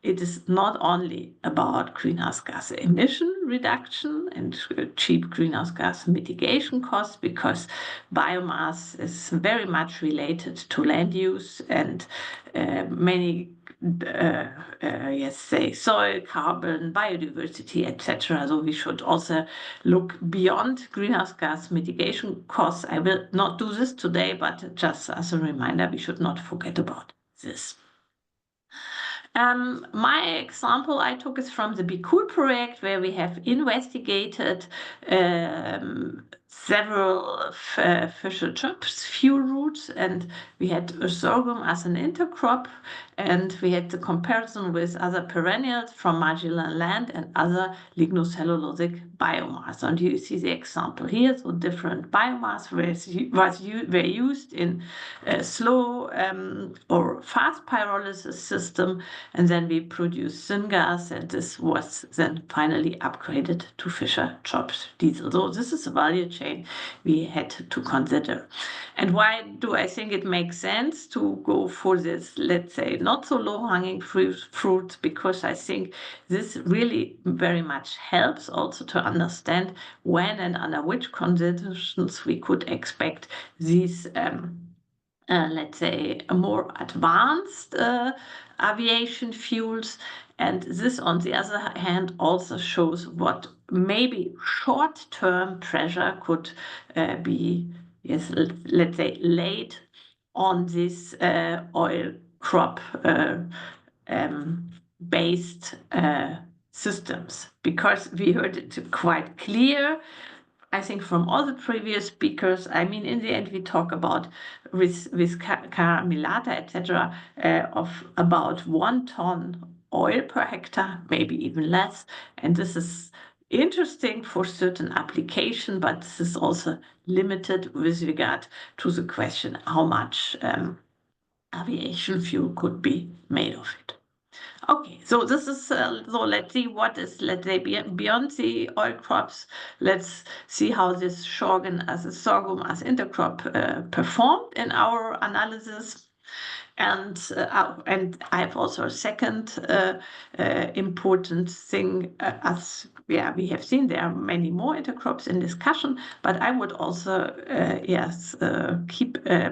it is not only about greenhouse gas emission reduction and cheap greenhouse gas mitigation costs, because biomass is very much related to land use and many say soil, carbon, biodiversity, etc. So we should also look beyond greenhouse gas mitigation costs. I will not do this today, but just as a reminder, we should not forget about this. My example I took is from the Be Cool project, where we have investigated several fisher chops fuel routes, and we had sorghum as an intercrop, and we had the comparison with other perennials from marginal land and other lignocellulosic biomass. And you see the example here. So different biomass were used in slow or fast pyrolysis system, and then we produced syngas, and this was then finally upgraded to fisher chops diesel. So this is a value chain we had to consider. And why do I think it makes sense to go for this, let's say, not so low-hanging fruit? Because I think this really very much helps also to understand when and under which conditions we could expect these let's say, more advanced aviation fuels. And this, on the other hand, also shows what maybe short-term pressure could be, yes, let's say, laid on this oil crop based systems. Because we heard it quite clear, I think, from all the previous speakers. I mean, in the end, we talk about with caramellata, etc., of about 1 ton oil per hectare, maybe even less. And this is interesting for certain application, but this is also limited with regard to the question how much aviation fuel could be made of it. Okay, so this is, so let's see what is, let's say, beyond the oil crops. Let's see how this sorghum as intercrop performed in our analysis. And I have also a second important thing, as we have seen, there are many more intercrops in discussion, but I would also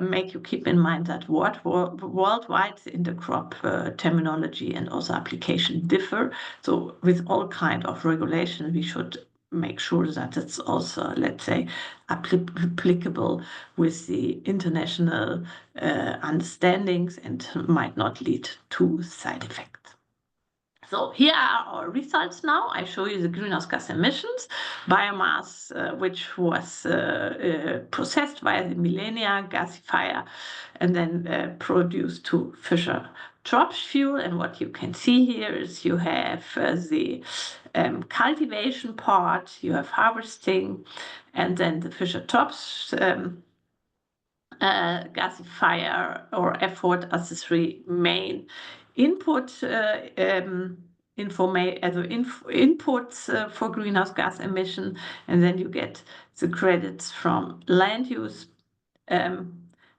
make you keep in mind that worldwide the intercrop terminology and also application differ. So with all kind of regulation, we should make sure that it's also, let's say, applicable with the international understandings and might not lead to side effects. So here are our results now. I show you the greenhouse gas emissions, biomass, which was processed via the millennia gasifier and then produced to fisher chops fuel. And what you can see here is you have the cultivation part, you have harvesting, and then the fisher chops gasifier or effort as the 3 main input inputs for greenhouse gas emission, and then you get the credits from land use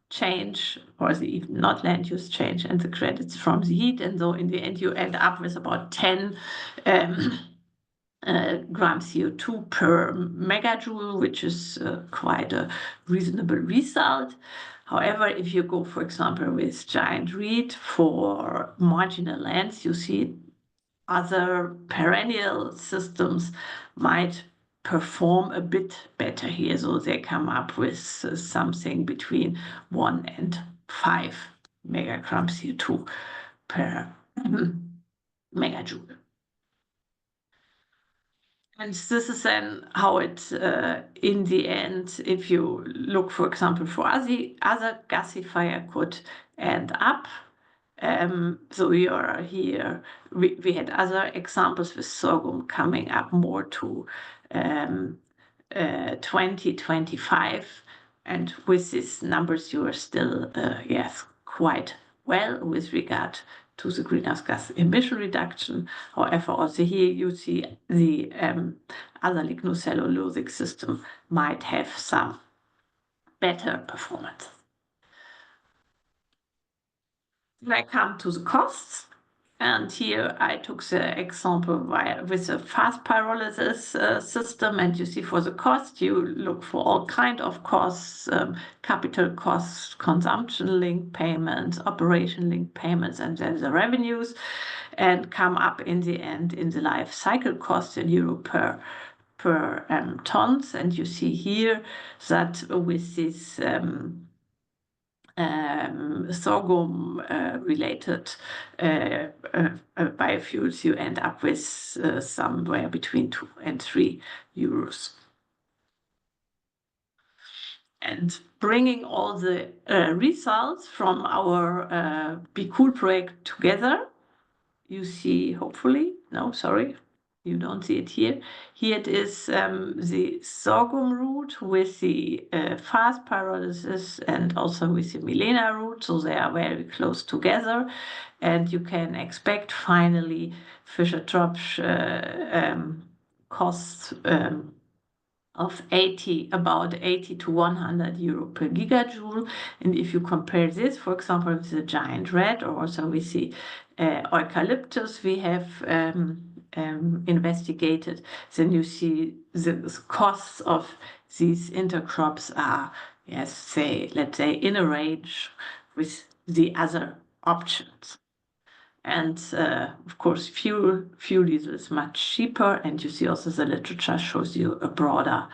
change, or the not land use change, and the credits from the heat. And so in the end you end up with about 10 gram CO2 per megajoule, which is quite a reasonable result. However, if you go, for example, with giant reed for marginal lands, you see other perennial systems might perform a bit better here. So they come up with something between 1 and 5 megagram CO2 per megajoule. And this is then how it, in the end, if you look, for example, for other gasifier could end up. So we are here, we had other examples with sorghum coming up more to 2025. And with these numbers, you are still, yes, quite well with regard to the greenhouse gas emission reduction. However, also here you see the other lignocellulosic system might have some better performance. Then I come to the costs. And here I took the example with a fast pyrolysis system, and you see for the cost, you look for all kind of costs, capital costs, consumption-linked payments, operation-linked payments, and then the revenues, and come up in the end in the life cycle cost in euro per tons. And you see here that with this sorghum related biofuels, you end up with somewhere between 2 and 3 euros. And bringing all the results from our Be Cool project together, you see, hopefully, no, sorry, you don't see it here. Here it is the sorghum route with the fast pyrolysis and also with the Milena route. So they are very close together. And you can expect finally Fischer-Tropsch costs of about 80 to 100 euro per gigajoule. And if you compare this, for example, with the giant red or also with the eucalyptus we have investigated, then you see the costs of these intercrops are, yes, let's say in a range with the other options. And of course, fuel diesel is much cheaper, and you see also the literature shows you a broader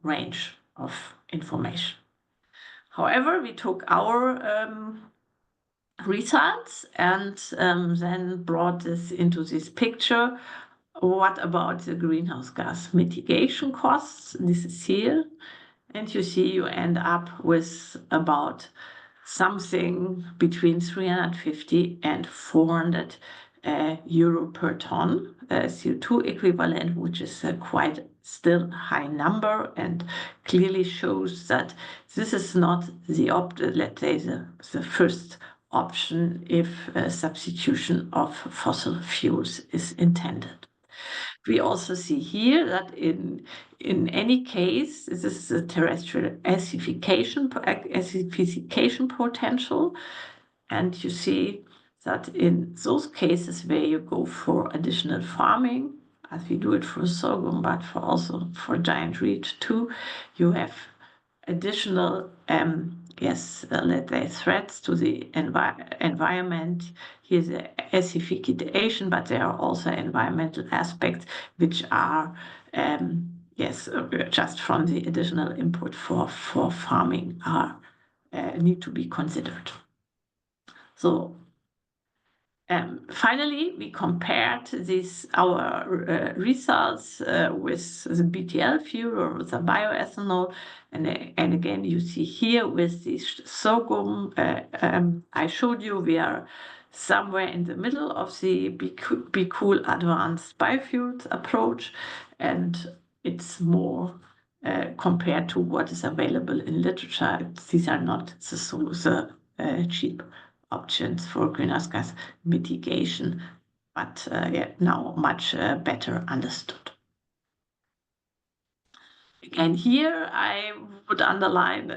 range of information. However, we took our results and then brought this into this picture. What about the greenhouse gas mitigation costs? This is here. And you see you end up with about something between 350 and 400 euro per ton CO2 equivalent, which is a quite still high number and clearly shows that this is not the let's say the first option if substitution of fossil fuels is intended. We also see here that in any case, this is a terrestrial acidification potential, and you see that in those cases where you go for additional farming, as we do it for sorghum, but also for giant wheat too, you have additional let's say threats to the environment. Here's the acidification, but there are also environmental aspects which are just from the additional input for farming are need to be considered. So finally, we compared our results with the BTL fuel or the bioethanol. And again, you see here with the sorghum, I showed you we are somewhere in the middle of the Be Cool advanced biofuels approach. And it's more compared to what is available in literature. These are not the cheap options for greenhouse gas mitigation, but now much better understood. Again, here I would underline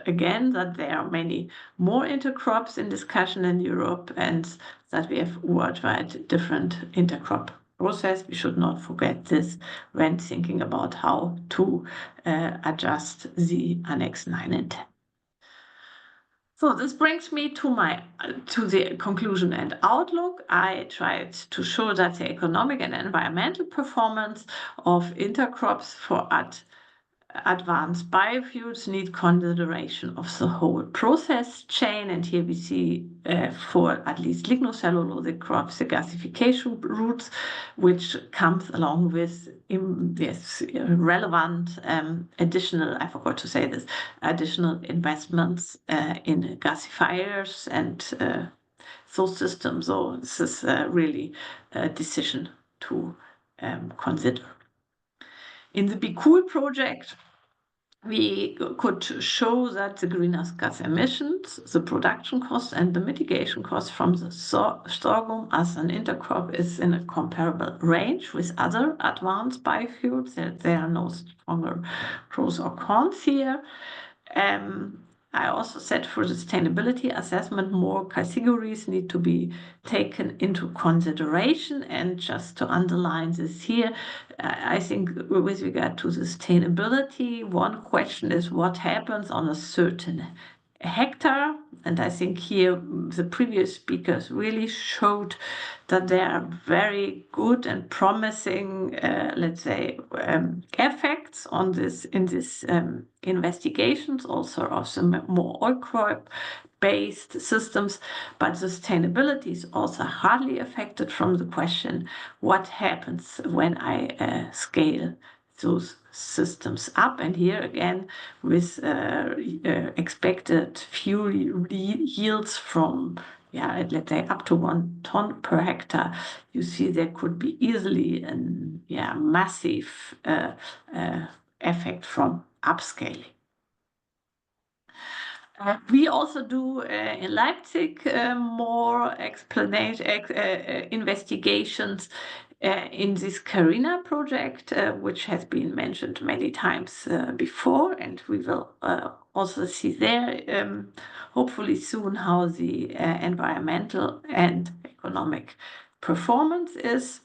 again that there are many more intercrops in discussion in Europe and that we have worldwide different intercrop process. We should not forget this when thinking about how to adjust the Annex 9 and 10. So this brings me to the conclusion and outlook. I tried to show that the economic and environmental performance of intercrops advanced biofuels need consideration of the whole process chain. And here we see for at least lignocellulosic crops, the gasification routes, which comes along with relevant additional, I forgot to say this, additional investments in gasifiers and those systems. So this is really a decision to consider. In the Be Cool project, we could show that the greenhouse gas emissions, the production costs, and the mitigation costs from the sorghum as an intercrop is in a comparable range with other advanced biofuels. There are no stronger pros or cons here. I also said for sustainability assessment, more categories need to be taken into consideration. And just to underline this here, I think with regard to sustainability, one question is what happens on a certain hectare. And I think here the previous speakers really showed that there are very good and promising, let's say, effects on this in this investigations, also of the more oil crop based systems, but sustainability is also hardly affected from the question what happens when I scale those systems up. And here again, with expected fuel yields from, let's say up to 1 ton per hectare, you see there could be easily a massive effect from upscaling. We also do in Leipzig more investigations in this Carina project, which has been mentioned many times before, and we will also see there hopefully soon how the environmental and economic performance is.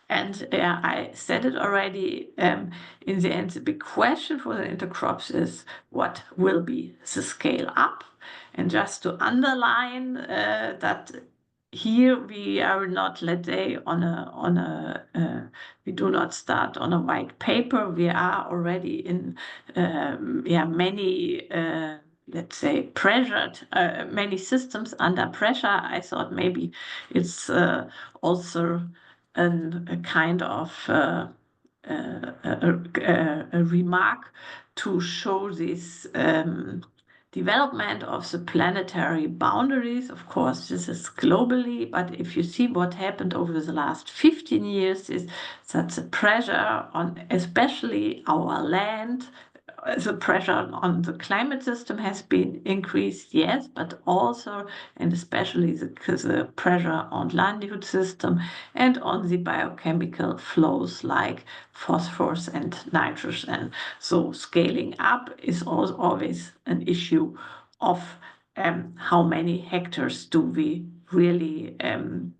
And I said it already, in the end, the big question for the intercrops is what will be the scale up? And just to underline that here we are not, let's say, we do not start on a white paper. We are already in many let's say pressured, many systems under pressure. I thought maybe it's also a kind of a remark to show this development of the planetary boundaries. Of course, this is globally, but if you see what happened over the last 15 years, is that the pressure on especially our land, the pressure on the climate system has been increased, yes, but also and especially the pressure on livelihood system and on the biochemical flows like phosphorus and nitrogen. And so scaling up is also always an issue of how many hectares do we really can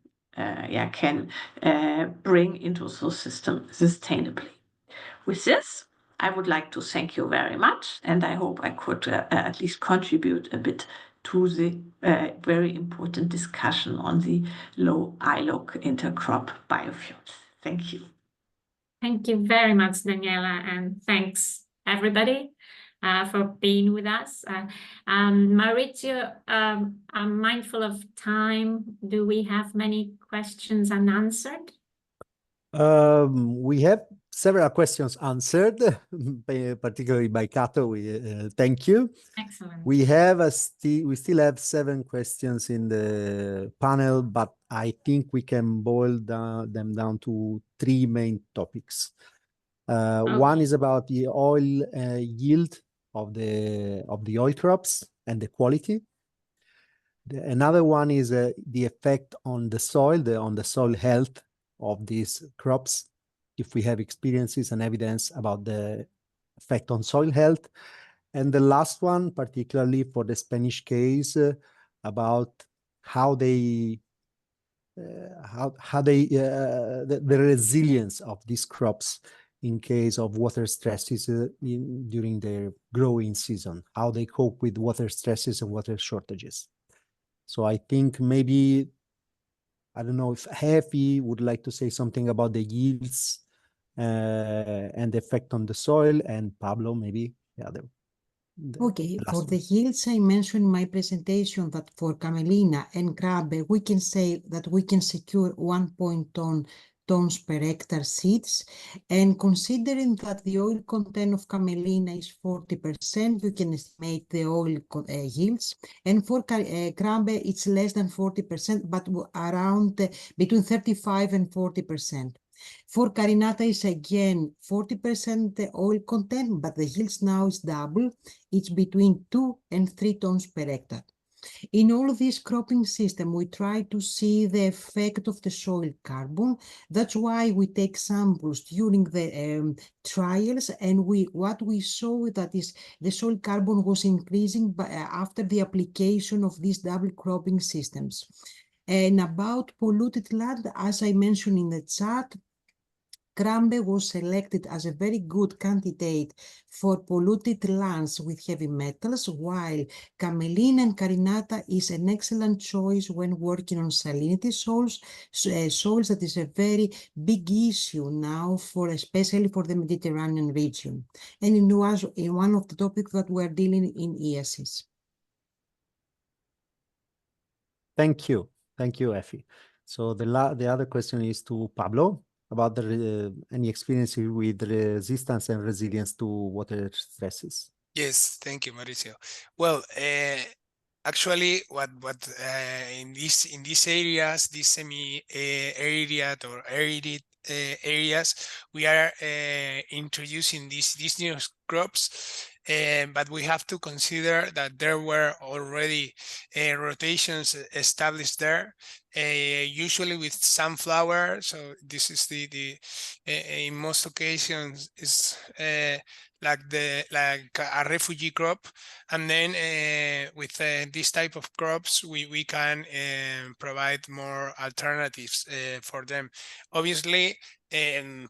bring into the system sustainably. With this, I would like to thank you very much, and I hope I could at least contribute a bit to the very important discussion on the low ILUC intercrop biofuels. Thank you. Thank you very much, Daniela, and thanks everybody for being with us. Maurizio, I'm mindful of time. Do we have many questions unanswered? We have several questions answered, particularly by Cato. Thank you. Excellent. We still have 7 questions in the panel, but I think we can boil them down to 3 main topics. Okay. One is about the oil yield of the oil crops and the quality. Another one is the effect on the soil, on the soil health of these crops, if we have experiences and evidence about the effect on soil health. And the last one, particularly for the Spanish case, about how the resilience of these crops in case of water stresses during their growing season, how they cope with water stresses and water shortages. So I think maybe, I don't know if Hefi would like to say something about the yields and the effect on the soil, and Pablo, maybe Okay, the for last the one. yields, I mentioned in my presentation that for camelina and crabbe, we can say that we can secure 1 tons per hectare seeds. And considering that the oil content of camelina is 40%, you can estimate the oil yields. And for crabbe, it's less than 40%, but around between 35 and 40%. For carinata is again 40% oil content, but the yields now is double. It's between 2 and 3 tons per hectare. In all this cropping system, we try to see the effect of the soil carbon. That's why we take samples during the trials, and what we saw that is the soil carbon was increasing after the application of these double cropping systems. And about polluted land, as I mentioned in the chart, Crabbe was selected as a very good candidate for polluted lands with heavy metals, while camelina and carinata is an excellent choice when working on salinity soils, soils that is a very big issue now, especially for the Mediterranean region. And it was in one of the topics that we're dealing in ESIS. Thank you, Effie. So the other question is to Pablo about any experience with resistance and resilience to water stresses. Yes, thank you, Mauricio. Well, actually, what in these areas, these semi-arid or arid areas, we are introducing these new crops. But we have to consider that there were already rotations established there, usually with sunflower. So this is in most occasions is like a refugee crop, and then with this type of crops we can provide more alternatives for them. Obviously,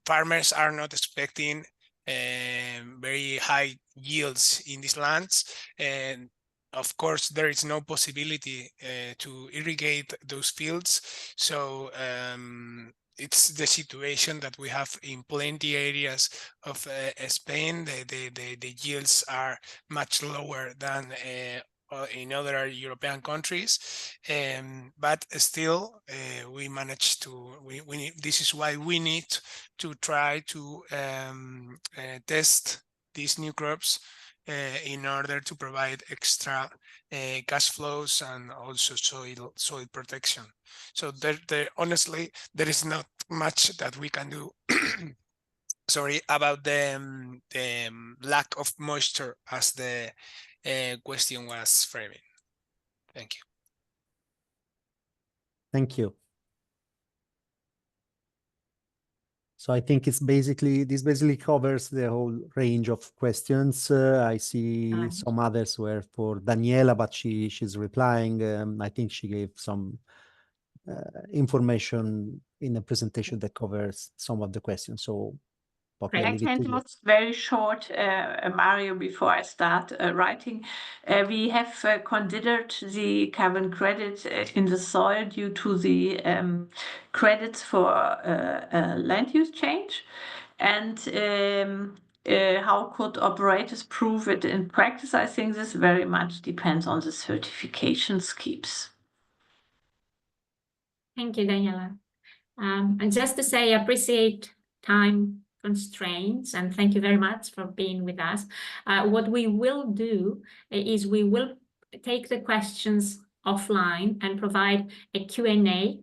farmers are not expecting very high yields in these lands, and of course there is no possibility to irrigate those fields. So it's the situation that we have in plenty areas of Spain. The yields are much lower than in other European countries, but still we managed to. This is why we need to try to test these new crops in order to provide extra cash flows and also soil protection. So honestly, there is not much that we can do sorry, about the lack of moisture as the question was framing. Thank you. Thank you. So I think this basically covers the whole range of questions. I see some others were for Daniela, but she's replying. I think she gave some information in the presentation that covers some of the questions. So I can do it very short, Mario, before I start writing. We have considered the carbon credit in the soil due to the credits for land use change. And how could operators prove it in practice? I think this very much depends on the certification schemes. Thank you, Daniela. And just to say, I appreciate time constraints, and thank you very much for being with us. What we will do is we will take the questions offline and provide a Q&A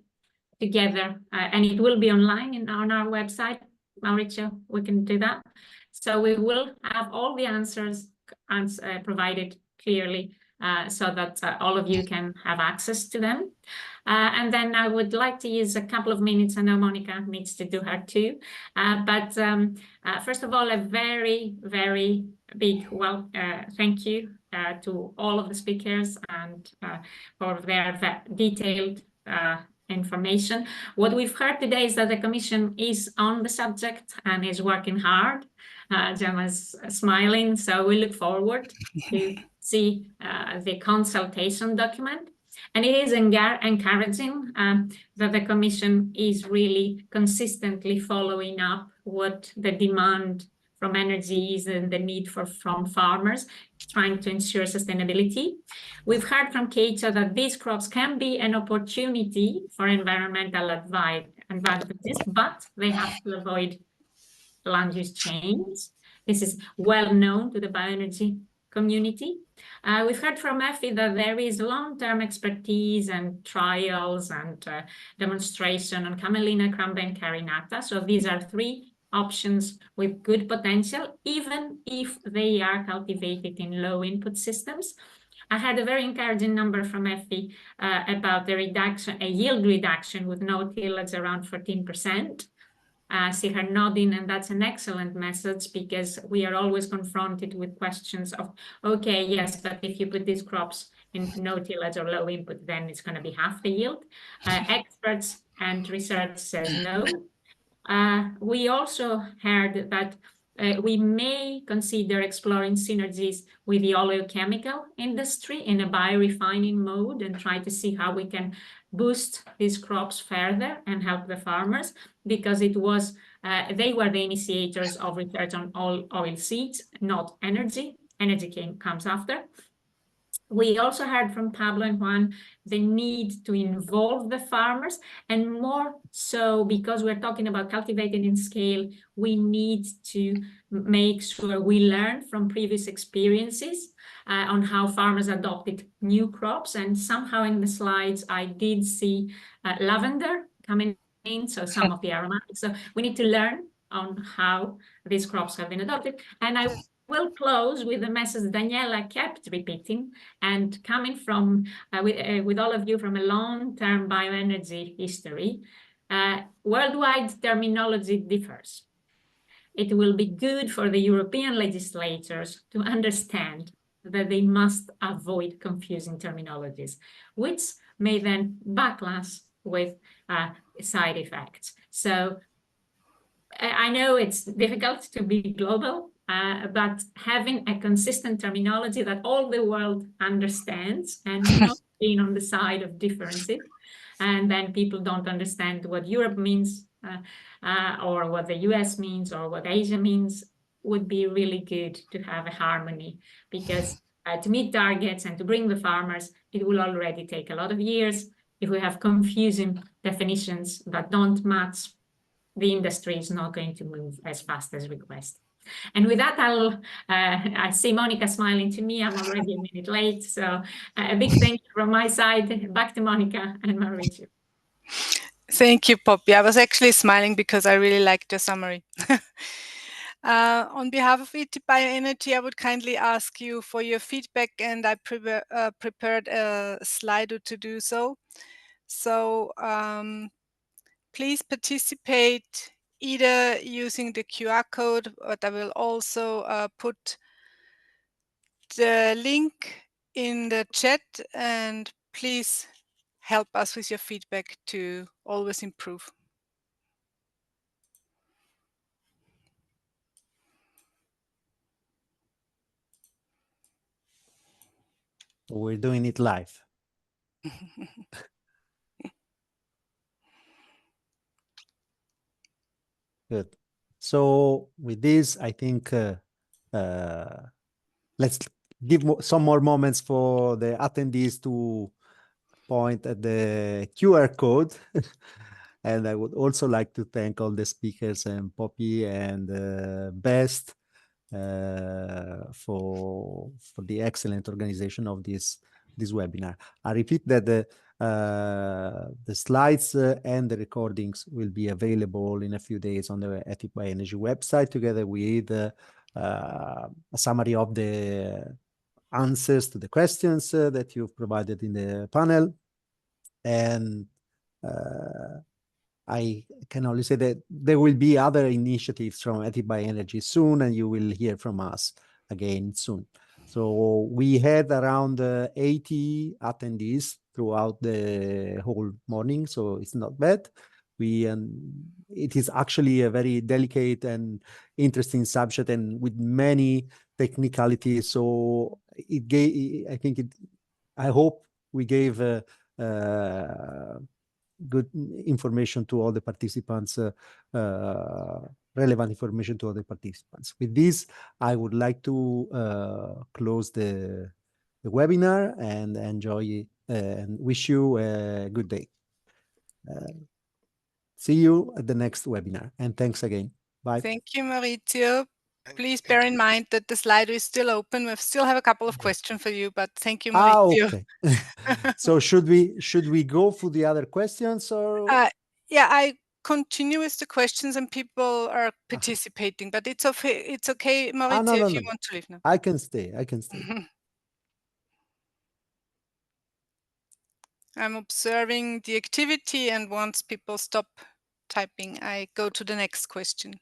together, and it will be online on our website. Mauricio, we can do that. So we will have all the answers provided clearly so that all of you can have access to them. And then I would like to use a couple of minutes. I know Monica needs to do her too. But first of all, a very, very big thank you to all of the speakers and for their detailed information. What we've heard today is that the Commission is on the subject and is working hard. Gemma's smiling, so we look forward to see the consultation document. And it is encouraging that the Commission is really consistently following up what the demand from energy is and the need from farmers, trying to ensure sustainability. We've heard from Cato that these crops can be an opportunity for environmental advantages, but they have to avoid land use change. This is well known to the bioenergy community. We've heard from Effie that there is long-term expertise and trials and demonstration on camelina, cramba, and carinata. So these are three options with good potential, even if they are cultivated in low input systems. I had a very encouraging number from Effie about the reduction, a yield reduction with no tillage around 14%. I see her nodding, and that's an excellent message, because we are always confronted with questions of, okay, yes, but if you put these crops in no tillage or low input, then it's going to be half the yield. Experts and research says no. We also heard that we may consider exploring synergies with the oleochemical industry in a biorefining mode and try to see how we can boost these crops further and help the farmers, because it was they were the initiators of research on oil seeds, not energy. Energy comes after. We also heard from Pablo and Juan the need to involve the farmers, and more so because we're talking about cultivating in scale, we need to make sure we learn from previous experiences on how farmers adopted new crops. And somehow in the slides, I did see lavender coming in, so some of the aromatics. So we need to learn on how these crops have been adopted. And I will close with a message Daniela kept repeating, and coming from with all of you from a long-term bioenergy history. Worldwide terminology differs. It will be good for the European legislators to understand that they must avoid confusing terminologies, which may then backlash with side effects. So I know it's difficult to be global, but having a consistent terminology that all the world understands, and not being on the side of differences, and then people don't understand what Europe means or what the US means or what Asia means, would be really good to have a harmony, because to meet targets and to bring the farmers, it will already take a lot of years. If we have confusing definitions that don't match, the industry is not going to move as fast as requested. And with that, I see Monica smiling to me. I'm already a minute late. So a big thank you from my side. Back to Monica and Mauricio. Thank you, Poppy. I was actually smiling because I really liked your summary. On behalf of ETIP Bioenergy, I would kindly ask you for your feedback, and I prepared a slide to do so. So please participate either using the QR code, but I will also put the link in the chat, and please help us with your feedback to always improve. We're doing it live. Good. So with this, I think let's give some more moments for the attendees to point at the QR code. And I would also like to thank all the speakers and Poppy and Best for the excellent organization of this webinar. I repeat that the slides and the recordings will be available in a few days on the ETIP Bioenergy website, together with a summary of the answers to the questions that you've provided in the panel. And I can only say that there will be other initiatives from ETIP Bioenergy soon, and you will hear from us again soon. So we had around 80 attendees throughout the whole morning, so it's not bad. It is actually a very delicate and interesting subject, and with many technicalities. So I hope we gave good information to all the participants, relevant information to all the participants. With this, I would like to close the webinar and enjoy and wish you a good day. See you at the next webinar, and thanks again. Bye. Thank you, Maurizio. Please Thank bear you. in mind that the Slido is still open. We still have a couple of questions for you, but thank you, Maurizio. Okay. So should we go for the other questions or? Yeah, I continue with the questions and people are participating, but it's okay. It's okay, Maurizio, no, if you no. want to leave now. I can stay. I can stay. I'm observing the activity, and once people stop typing, I go to the next question.